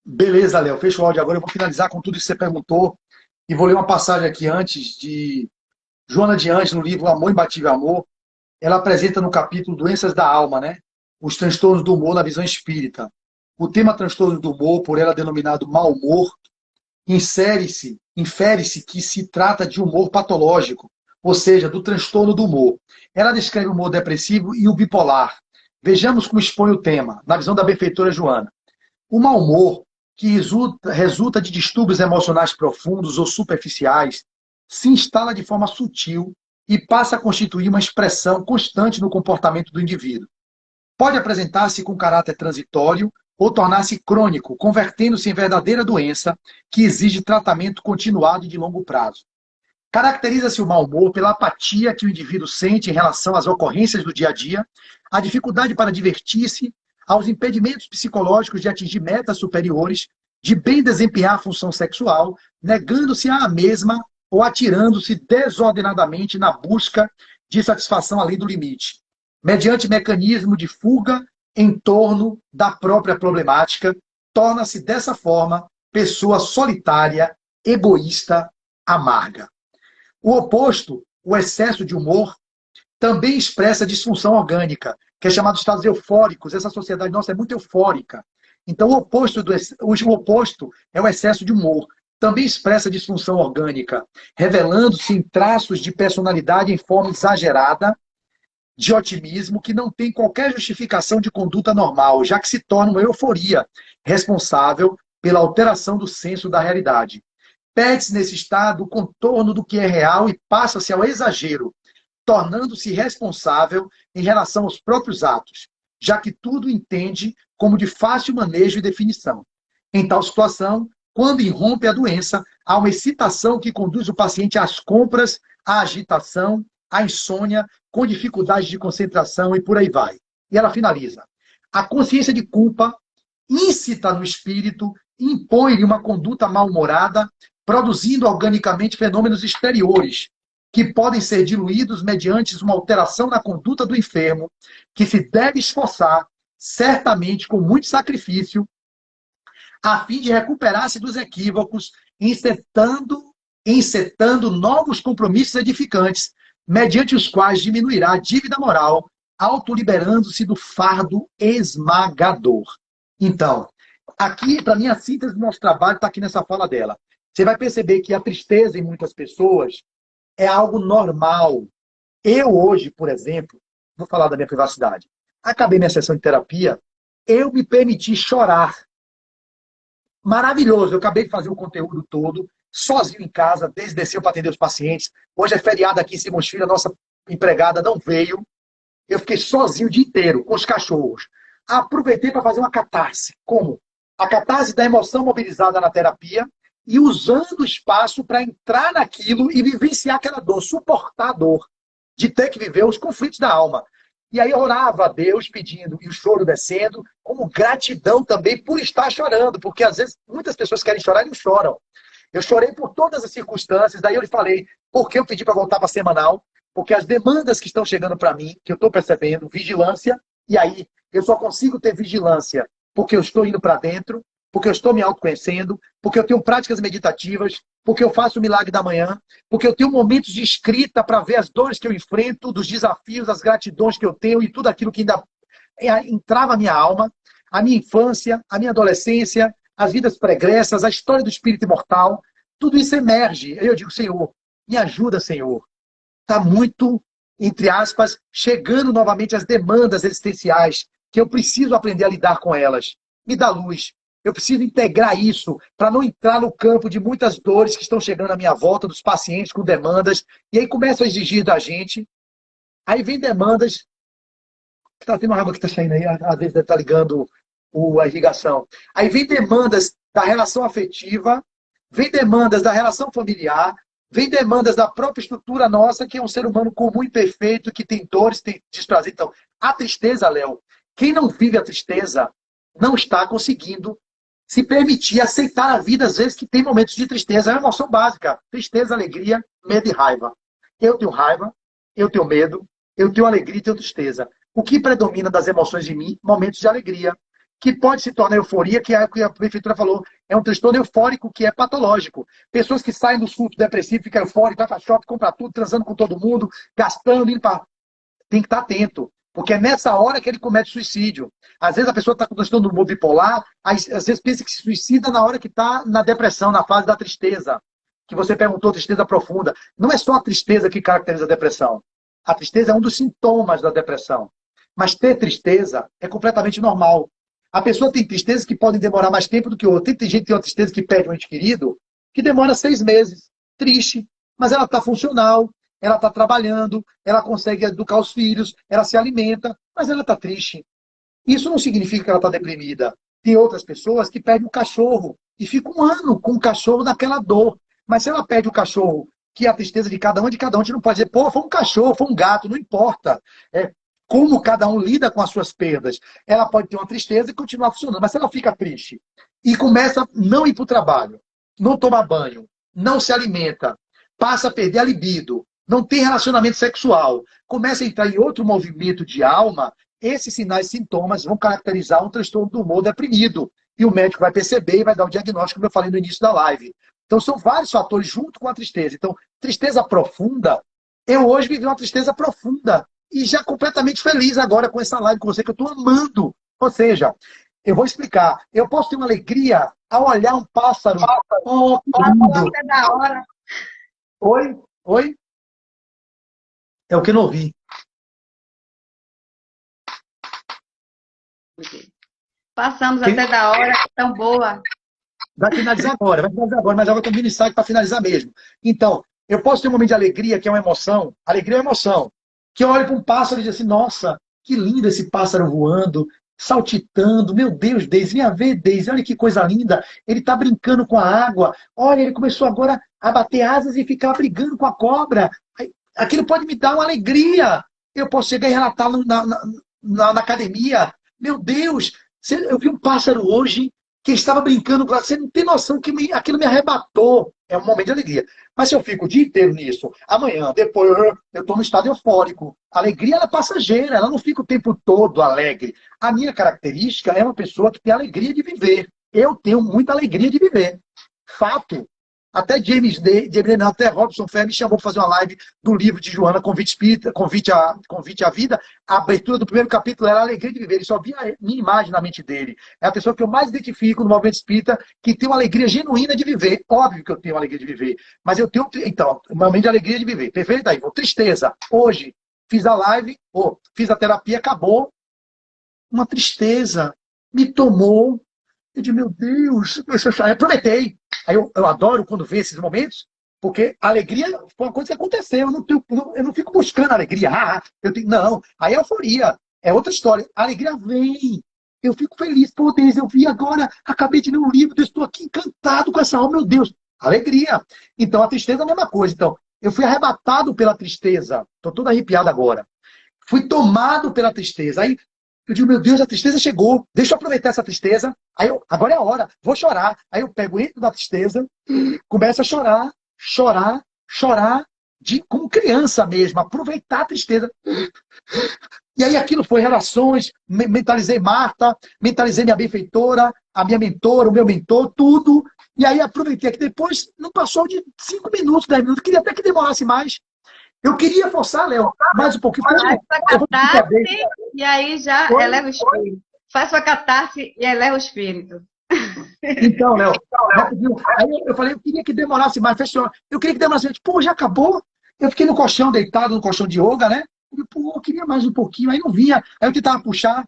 [SPEAKER 2] Beleza, Léo, fecha o áudio agora, eu vou finalizar com tudo que você perguntou e vou ler uma passagem aqui antes de Joana de Anjos, no livro Amor Imbatível Amor. Ela apresenta no capítulo Doenças da Alma, né? Os transtornos do humor na visão espírita. O tema transtorno do humor, por ela denominado mau humor, infere-se que se trata de humor patológico, ou seja, do transtorno do humor. Ela descreve o humor depressivo e o bipolar. Vejamos como expõe o tema, na visão da benfeitora Joana. O mau humor, que resulta de distúrbios emocionais profundos ou superficiais, se instala de forma sutil e passa a constituir uma expressão constante no comportamento do indivíduo. Pode apresentar-se com caráter transitório ou tornar-se crônico, convertendo-se em verdadeira doença que exige tratamento continuado e de longo prazo. Caracteriza-se o mau humor pela apatia que o indivíduo sente em relação às ocorrências do dia a dia, a dificuldade para divertir-se, aos impedimentos psicológicos de atingir metas superiores, de bem desempenhar a função sexual, negando-se à mesma ou atirando-se desordenadamente na busca de satisfação além do limite, mediante mecanismo de fuga em torno da própria problemática, torna-se dessa forma pessoa solitária, egoísta, amarga. O oposto, o excesso de humor, também expressa disfunção orgânica, que é chamado de estados eufóricos. Essa sociedade nossa é muito eufórica. Então, o oposto é o excesso de humor. Também expressa disfunção orgânica, revelando-se em traços de personalidade em forma exagerada, de otimismo, que não tem qualquer justificação de conduta normal, já que se torna uma euforia responsável pela alteração do senso da realidade. Perde-se nesse estado o contorno do que é real e passa-se ao exagero, tornando-se responsável em relação aos próprios atos, já que tudo entende como de fácil manejo e definição. Em tal situação, quando irrompe a doença, há uma excitação que conduz o paciente às compras, à agitação, à insônia, com dificuldade de concentração e por aí vai. E ela finaliza. A consciência de culpa incita no espírito, impõe-lhe uma conduta mal-humorada, produzindo organicamente fenômenos exteriores, que podem ser diluídos mediante uma alteração na conduta do enfermo, que se deve esforçar, certamente com muito sacrifício, a fim de recuperar-se dos equívocos, encetando novos compromissos edificantes, mediante os quais diminuirá a dívida moral, autoliberando-se do fardo esmagador. Então, aqui, para mim, a síntese do nosso trabalho está aqui nessa fala dela. Você vai perceber que a tristeza em muitas pessoas é algo normal. Eu hoje, por exemplo, vou falar da minha privacidade. Acabei minha sessão de terapia, eu me permiti chorar. Maravilhoso, eu acabei de fazer o conteúdo todo, sozinho em casa, desceu para atender os pacientes. Hoje é feriado aqui em Simões Filho, a nossa empregada não veio. Eu fiquei sozinho o dia inteiro, com os cachorros. Aproveitei para fazer uma catarse. Como? A catarse da emoção mobilizada na terapia e usando o espaço para entrar naquilo e vivenciar aquela dor, suportar a dor, de ter que viver os conflitos da alma. E aí eu orava a Deus pedindo, e o choro descendo, como gratidão também por estar chorando, porque às vezes muitas pessoas querem chorar e não choram. Eu chorei por todas as circunstâncias, daí eu lhe falei, por que eu pedi para voltar para semanal? Porque as demandas que estão chegando para mim, que eu estou percebendo, vigilância, e aí eu só consigo ter vigilância porque eu estou indo para dentro, porque eu estou me autoconhecendo, porque eu tenho práticas meditativas, porque eu faço o milagre da manhã, porque eu tenho momentos de escrita para ver as dores que eu enfrento, dos desafios, as gratidões que eu tenho e tudo aquilo que ainda entrava na minha alma, a minha infância, a minha adolescência, as vidas pregressas, a história do espírito imortal, tudo isso emerge. Eu digo, Senhor, me ajuda, Senhor. Está muito, entre aspas, chegando novamente as demandas existenciais, que eu preciso aprender a lidar com elas. Me dá luz. Eu preciso integrar isso para não entrar no campo de muitas dores que estão chegando à minha volta, dos pacientes com demandas, e aí começam a exigir da gente. Aí vem demandas. Está tendo uma água que está saindo aí, às vezes deve estar ligando a irrigação. Aí vem demandas da relação afetiva, vem demandas da relação familiar, vem demandas da própria estrutura nossa, que é um ser humano comum e perfeito, que tem dores, tem desprazer. Então, a tristeza, Léo, quem não vive a tristeza não está conseguindo se permitir aceitar a vida, às vezes, que tem momentos de tristeza. É uma emoção básica. Tristeza, alegria, medo e raiva. Eu tenho raiva, eu tenho medo, eu tenho alegria e tenho tristeza. O que predomina das emoções em mim? Momentos de alegria, que pode se tornar euforia, que é o que a prefeitura falou, é um transtorno eufórico que é patológico. Pessoas que saem do surto depressivo, ficam eufóricas, vai para shopping, compra tudo, transando com todo mundo, gastando, indo para... Tem que estar atento. Porque é nessa hora que ele comete suicídio. Às vezes a pessoa está com transtorno do humor bipolar, às vezes pensa que se suicida na hora que está na depressão, na fase da tristeza. Que você perguntou, tristeza profunda. Não é só a tristeza que caracteriza a depressão. A tristeza é um dos sintomas da depressão. Mas ter tristeza é completamente normal. A pessoa tem tristezas que podem demorar mais tempo do que outra. Tem gente que tem uma tristeza que perde um ente querido, que demora 6 meses. Triste. Mas ela está funcional, ela está trabalhando, ela consegue educar os filhos, ela se alimenta, mas ela está triste. Isso não significa que ela está deprimida. Tem outras pessoas que perdem o cachorro e ficam um ano com o cachorro naquela dor. Mas se ela perde o cachorro, que é a tristeza de cada um, a gente não pode dizer, pô, foi um cachorro, foi um gato, não importa. É como cada um lida com as suas perdas. Ela pode ter uma tristeza e continuar funcionando, mas se ela fica triste e começa a não ir para o trabalho, não tomar banho, não se alimenta, passa a perder a libido, não tem relacionamento sexual, começa a entrar em outro movimento de alma, esses sinais e sintomas vão caracterizar um transtorno do humor deprimido. E o médico vai perceber e vai dar o diagnóstico, como eu falei no início da live. Então, são vários fatores junto com a tristeza. Então, tristeza profunda, eu hoje vivi uma tristeza profunda. E já completamente feliz agora com essa live com você, que eu estou amando. Ou seja, eu vou explicar. Eu posso ter uma alegria ao olhar um pássaro. Oh, que lindo.
[SPEAKER 1] É da hora.
[SPEAKER 2] Oi? Oi? É o que eu não ouvi.
[SPEAKER 1] Passamos até da hora, tão boa.
[SPEAKER 2] Vai finalizar agora, mas agora eu estou vindo insight para finalizar mesmo. Então, eu posso ter um momento de alegria, que é uma emoção. Alegria é uma emoção. Que eu olho para um pássaro e digo assim, nossa, que lindo esse pássaro voando, saltitando. Meu Deus, Deise, vem ver, Deise, olha que coisa linda. Ele está brincando com a água. Olha, ele começou agora a bater asas e ficar brigando com a cobra. Aquilo pode me dar uma alegria. Eu posso chegar e relatar na academia. Meu Deus, eu vi um pássaro hoje que estava brincando com ela. Você não tem noção que aquilo me arrebatou. É um momento de alegria. Mas se eu fico o dia inteiro nisso, amanhã, depois, eu estou no estado eufórico. A alegria ela é passageira, ela não fica o tempo todo alegre. A minha característica é uma pessoa que tem alegria de viver. Eu tenho muita alegria de viver. Fato. Até até Robson Ferreira me chamou para fazer uma live do livro de Joana, Convite Espírita, Convite à Vida. A abertura do primeiro capítulo era a alegria de viver. Ele só via a minha imagem na mente dele. É a pessoa que eu mais identifico no movimento espírita, que tem uma alegria genuína de viver. Óbvio que eu tenho uma alegria de viver. Mas eu tenho, então, um momento de alegria de viver. Perfeito? Aí, tristeza. Hoje, fiz a live, fiz a terapia, acabou. Uma tristeza me tomou. Eu disse, meu Deus, eu aproveitei. Aí eu adoro quando vejo esses momentos, porque a alegria foi uma coisa que aconteceu. Eu não fico buscando alegria. Não, aí é euforia. É outra história. A alegria vem. Eu fico feliz. Pô, Deus, eu vi agora, acabei de ler um livro, eu estou aqui encantado com essa alma, meu Deus. Alegria. Então, a tristeza é a mesma coisa. Então, eu fui arrebatado pela tristeza. Estou todo arrepiado agora. Fui tomado pela tristeza. Aí, eu digo, meu Deus, a tristeza chegou. Deixa eu aproveitar essa tristeza. Agora é a hora. Vou chorar. Aí eu pego entro da tristeza, começo a chorar como criança mesmo. Aproveitar a tristeza. E aí aquilo foi relações. Mentalizei Marta, mentalizei minha benfeitora, a minha mentora, o meu mentor, tudo. E aí aproveitei que depois não passou de 5 minutos, 10 minutos. Queria até que demorasse mais. Eu queria forçar, Léo, mais um pouquinho.
[SPEAKER 1] E aí já eleva o espírito. Faz sua catarse e eleva o espírito.
[SPEAKER 2] Então, Léo, aí eu falei, eu queria que demorasse mais. Eu queria que demorasse mais. Pô, já acabou? Eu fiquei no colchão, deitado no colchão de yoga, né? Eu queria mais um pouquinho. Aí não vinha. Aí eu tentava puxar.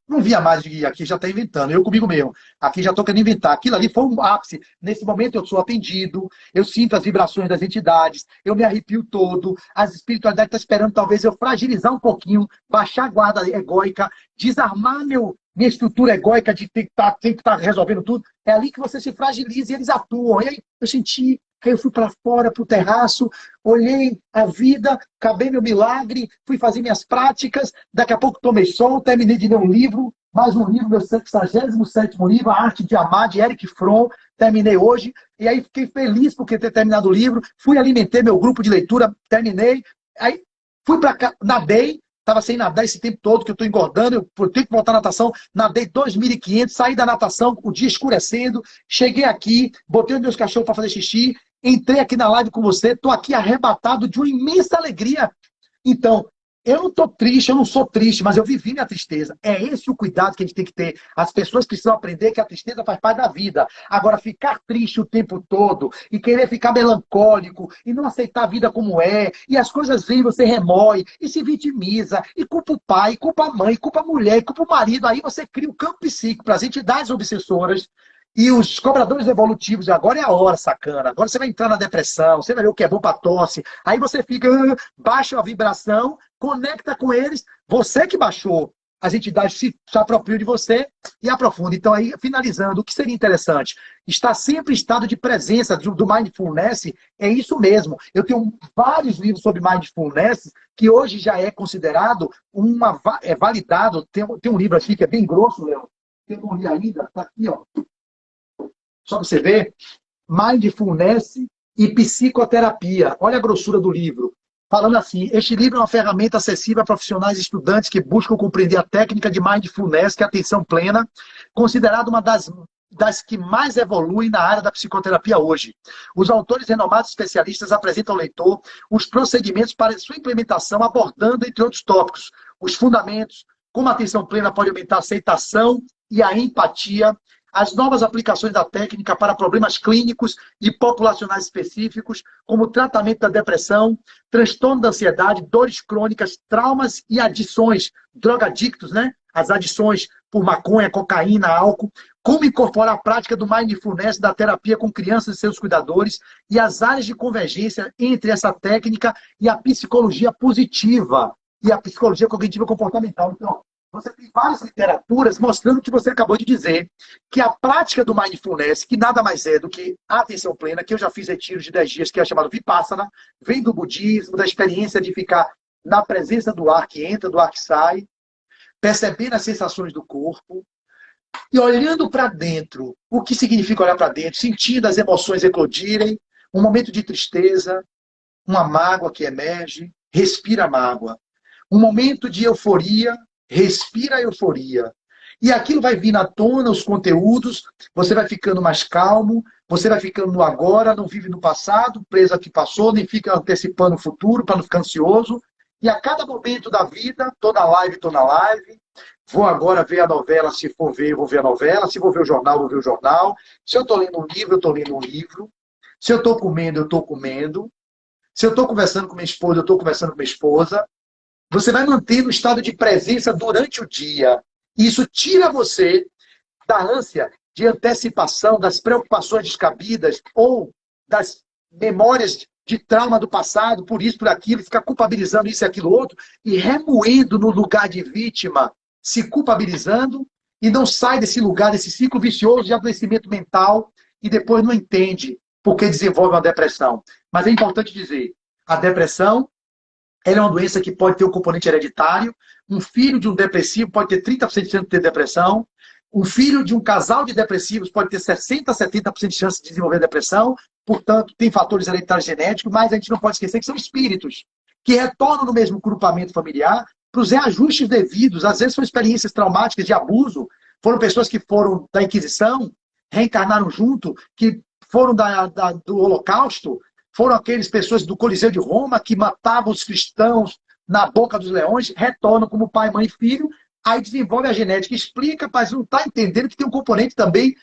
[SPEAKER 2] Não via mais de aqui já está inventando, eu comigo mesmo. Aqui já estou querendo inventar. Aquilo ali foi um ápice. Nesse momento eu sou atendido, eu sinto as vibrações das entidades, eu me arrepio todo, as espiritualidades estão esperando talvez eu fragilizar um pouquinho, baixar a guarda egóica, desarmar minha estrutura egóica de ter que estar resolvendo tudo. É ali que você se fragiliza e eles atuam. E aí eu senti. Aí eu fui para fora, para o terraço, olhei a vida, acabei meu milagre, fui fazer minhas práticas, daqui a pouco tomei sol, terminei de ler um livro, mais um livro, meu 67º livro, A Arte de Amar, de Eric Fromm, terminei hoje, e aí fiquei feliz por ter terminado o livro, fui alimentei meu grupo de leitura, terminei, aí fui para cá, nadei, estava sem nadar esse tempo todo, que eu estou engordando, eu tenho que voltar à natação, nadei 2.500, saí da natação, o dia escurecendo, cheguei aqui, botei os meus cachorros para fazer xixi, entrei aqui na live com você, estou aqui arrebatado de uma imensa alegria. Então, Eu não estou triste, eu não sou triste, mas eu vivi minha tristeza. É esse o cuidado que a gente tem que ter. As pessoas precisam aprender que a tristeza faz parte da vida. Agora, ficar triste o tempo todo e querer ficar melancólico e não aceitar a vida como é, e as coisas vêm, você remói e se vitimiza, e culpa o pai, culpa a mãe, culpa a mulher, culpa o marido. Aí você cria um campo psíquico para as entidades obsessoras e os cobradores evolutivos. Agora é a hora, sacana. Agora você vai entrar na depressão, você vai ver o que é bom para tosse. Aí você fica, baixa a vibração, conecta com eles. Você que baixou, as entidades se apropriam de você e aprofunda. Então, aí, finalizando, o que seria interessante? Estar sempre em estado de presença do Mindfulness, é isso mesmo. Eu tenho vários livros sobre Mindfulness, que hoje já é considerado validado. Tem um livro aqui que é bem grosso, Léo. Eu não li ainda, está aqui, ó. Só para você ver, Mindfulness e Psicoterapia. Olha a grossura do livro. Falando assim, este livro é uma ferramenta acessível a profissionais e estudantes que buscam compreender a técnica de Mindfulness, que é a atenção plena, considerada uma das que mais evoluem na área da psicoterapia hoje. Os autores renomados especialistas apresentam ao leitor os procedimentos para sua implementação, abordando, entre outros tópicos, os fundamentos, como a atenção plena pode aumentar a aceitação e a empatia, as novas aplicações da técnica para problemas clínicos e populacionais específicos, como o tratamento da depressão, transtorno da ansiedade, dores crônicas, traumas e adições, drogadictos, né? As adições por maconha, cocaína, álcool, como incorporar a prática do Mindfulness da terapia com crianças e seus cuidadores e as áreas de convergência entre essa técnica e a psicologia positiva e a psicologia cognitiva comportamental. Então, você tem várias literaturas mostrando o que você acabou de dizer, que a prática do Mindfulness, que nada mais é do que a atenção plena, que eu já fiz retiros de 10 dias, que é chamado Vipassana, vem do budismo, da experiência de ficar na presença do ar que entra, do ar que sai, percebendo as sensações do corpo e olhando para dentro. O que significa olhar para dentro? Sentindo as emoções eclodirem, um momento de tristeza, uma mágoa que emerge, respira a mágoa. Um momento de euforia, respira a euforia. E aquilo vai vir à tona, os conteúdos, você vai ficando mais calmo, você vai ficando no agora, não vive no passado, preso ao que passou, nem fica antecipando o futuro para não ficar ansioso. E a cada momento da vida, tô na live, vou agora ver a novela, se for ver, vou ver a novela, se vou ver o jornal, vou ver o jornal. Se eu estou lendo um livro, eu estou lendo um livro. Se eu estou comendo, eu estou comendo. Se eu estou conversando com minha esposa, eu estou conversando com minha esposa. Você vai mantendo o estado de presença durante o dia. Isso tira você da ânsia de antecipação, das preocupações descabidas ou das memórias de trauma do passado, por isso, por aquilo, ficar culpabilizando isso e aquilo outro, e remoendo no lugar de vítima, se culpabilizando, e não sai desse lugar, desse ciclo vicioso de adoecimento mental, e depois não entende porque desenvolve uma depressão. Mas é importante dizer, a depressão ela é uma doença que pode ter um componente hereditário. Um filho de um depressivo pode ter 30% de chance de ter depressão. Um filho de um casal de depressivos pode ter 60% a 70% de chance de desenvolver depressão. Portanto, tem fatores hereditários genéticos, mas a gente não pode esquecer que são espíritos que retornam no mesmo grupamento familiar para os reajustes devidos. Às vezes são experiências traumáticas de abuso. Foram pessoas que foram da Inquisição, reencarnaram junto, que foram do Holocausto. Foram aquelas pessoas do Coliseu de Roma que matavam os cristãos na boca dos leões, retornam como pai, mãe e filho, aí desenvolve a genética, explica, mas não está entendendo que tem um componente também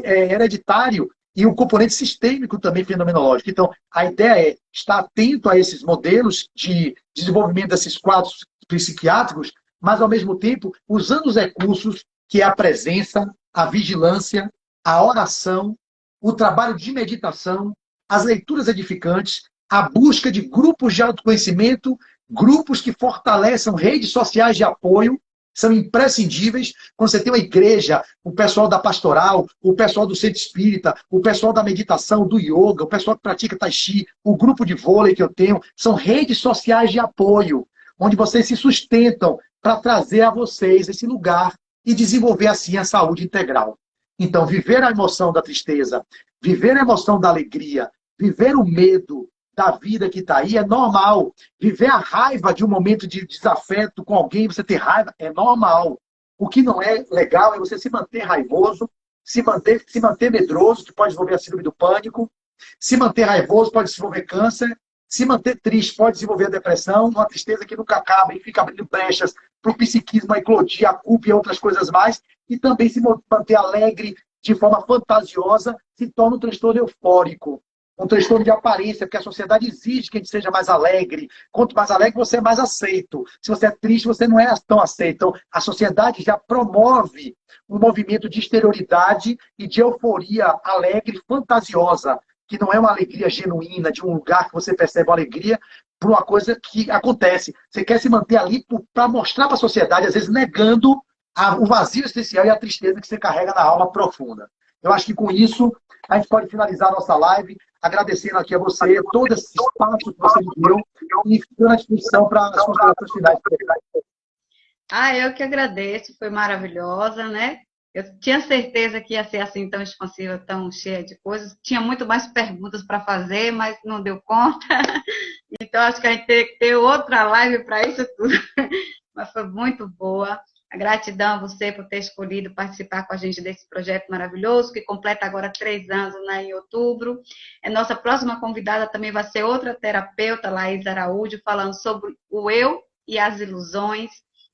[SPEAKER 2] hereditário e um componente sistêmico também fenomenológico. Então, a ideia é estar atento a esses modelos de desenvolvimento desses quadros psiquiátricos, mas, ao mesmo tempo, usando os recursos que é a presença, a vigilância, a oração, o trabalho de meditação, as leituras edificantes, a busca de grupos de autoconhecimento, grupos que fortaleçam redes sociais de apoio, são imprescindíveis. Quando você tem uma igreja, o pessoal da pastoral, o pessoal do centro espírita, o pessoal da meditação, do yoga, o pessoal que pratica tai chi, o grupo de vôlei que eu tenho, são redes sociais de apoio, onde vocês se sustentam para trazer a vocês esse lugar e desenvolver assim a saúde integral. Então, viver a emoção da tristeza, viver a emoção da alegria, viver o medo da vida que está aí é normal. Viver a raiva de um momento de desafeto com alguém, você ter raiva, é normal. O que não é legal é você se manter raivoso, se manter medroso, que pode desenvolver a síndrome do pânico, se manter raivoso pode desenvolver câncer, Se manter triste pode desenvolver a depressão, uma tristeza que nunca acaba e fica abrindo brechas para o psiquismo, a eclodir, a culpa e outras coisas mais. E também se manter alegre de forma fantasiosa se torna um transtorno eufórico, um transtorno de aparência, porque a sociedade exige que a gente seja mais alegre. Quanto mais alegre, você é mais aceito. Se você é triste, você não é tão aceito. Então, a sociedade já promove um movimento de exterioridade e de euforia alegre, fantasiosa, que não é uma alegria genuína, de um lugar que você percebe uma alegria por uma coisa que acontece. Você quer se manter ali para mostrar para a sociedade, às vezes negando o vazio essencial e a tristeza que você carrega na alma profunda. Eu acho que com isso a gente pode finalizar a nossa live, agradecendo aqui a você, todo esse espaço que você me deu e ficando à disposição para as considerações finais.
[SPEAKER 1] Eu que agradeço, foi maravilhosa, né? Eu tinha certeza que ia ser assim, tão expansiva, tão cheia de coisas. Tinha muito mais perguntas para fazer, mas não deu conta. Então, acho que a gente tem que ter outra live para isso tudo. Mas foi muito boa. A gratidão a você por ter escolhido participar com a gente desse projeto maravilhoso, que completa agora 3 anos, né, em outubro. Nossa próxima convidada também vai ser outra terapeuta, Laís Araújo, falando sobre o eu e as ilusões.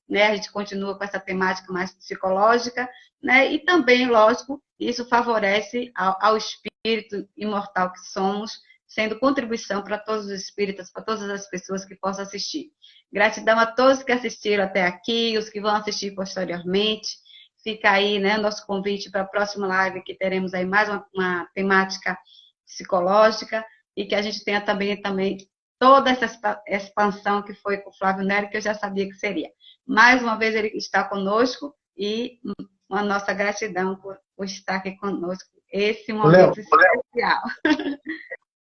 [SPEAKER 1] Né? A gente continua com essa temática mais psicológica, né? E também, lógico, isso favorece ao espírito imortal que somos, sendo contribuição para todos os espíritas, para todas as pessoas que possam assistir. Gratidão a todos que assistiram até aqui, os que vão assistir posteriormente. Fica aí, né, nosso convite para a próxima live, que teremos aí mais uma temática psicológica e que a gente tenha também toda essa expansão que foi com o Flávio Nery, que eu já sabia que seria. Mais uma vez ele está conosco e a nossa gratidão por estar aqui conosco. Esse momento especial.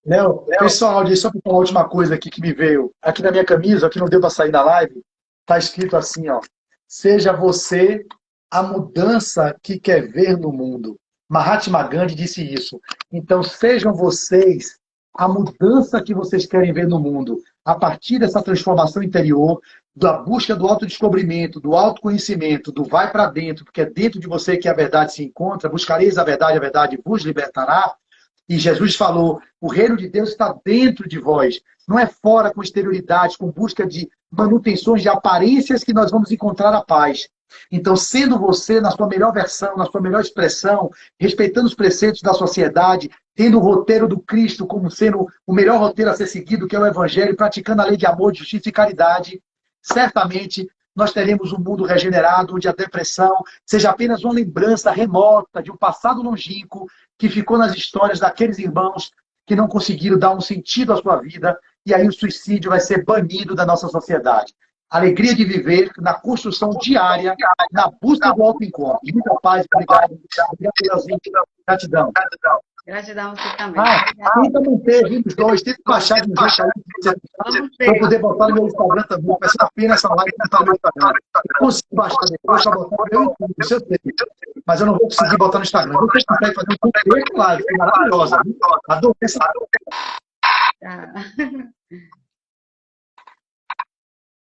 [SPEAKER 2] Léo, pessoal, só para falar a última coisa aqui que me veio. Aqui na minha camisa, aqui não deu para sair da live, está escrito assim, ó. Seja você a mudança que quer ver no mundo. Mahatma Gandhi disse isso. Então, sejam vocês a mudança que vocês querem ver no mundo. A partir dessa transformação interior, da busca do autodescobrimento, do autoconhecimento, do vai para dentro, porque é dentro de você que a verdade se encontra. Buscareis a verdade vos libertará. E Jesus falou, o reino de Deus está dentro de vós. Não é fora com exterioridade, com busca de manutenções de aparências que nós vamos encontrar a paz. Então, sendo você na sua melhor versão, na sua melhor expressão, respeitando os preceitos da sociedade, tendo o roteiro do Cristo como sendo o melhor roteiro a ser seguido, que é o Evangelho, praticando a lei de amor, de justiça e caridade, certamente nós teremos um mundo regenerado, onde a depressão seja apenas uma lembrança remota de um passado longínquo que ficou nas histórias daqueles irmãos que não conseguiram dar um sentido à sua vida, e aí o suicídio vai ser banido da nossa sociedade. Alegria de viver na construção diária, na busca do autoencontro. Muita paz, obrigado. Gratidão.
[SPEAKER 1] Gratidão a você também.
[SPEAKER 2] Tenta manter os dois, tenta baixar de um jeito para poder botar no meu Instagram também. Vai ser uma pena essa live que está no meu Instagram. Eu consigo baixar depois para botar no meu YouTube, no seu tempo. Mas eu não vou conseguir botar no Instagram. Você consegue fazer um conteúdo live, que é maravilhosa. Adorei essa.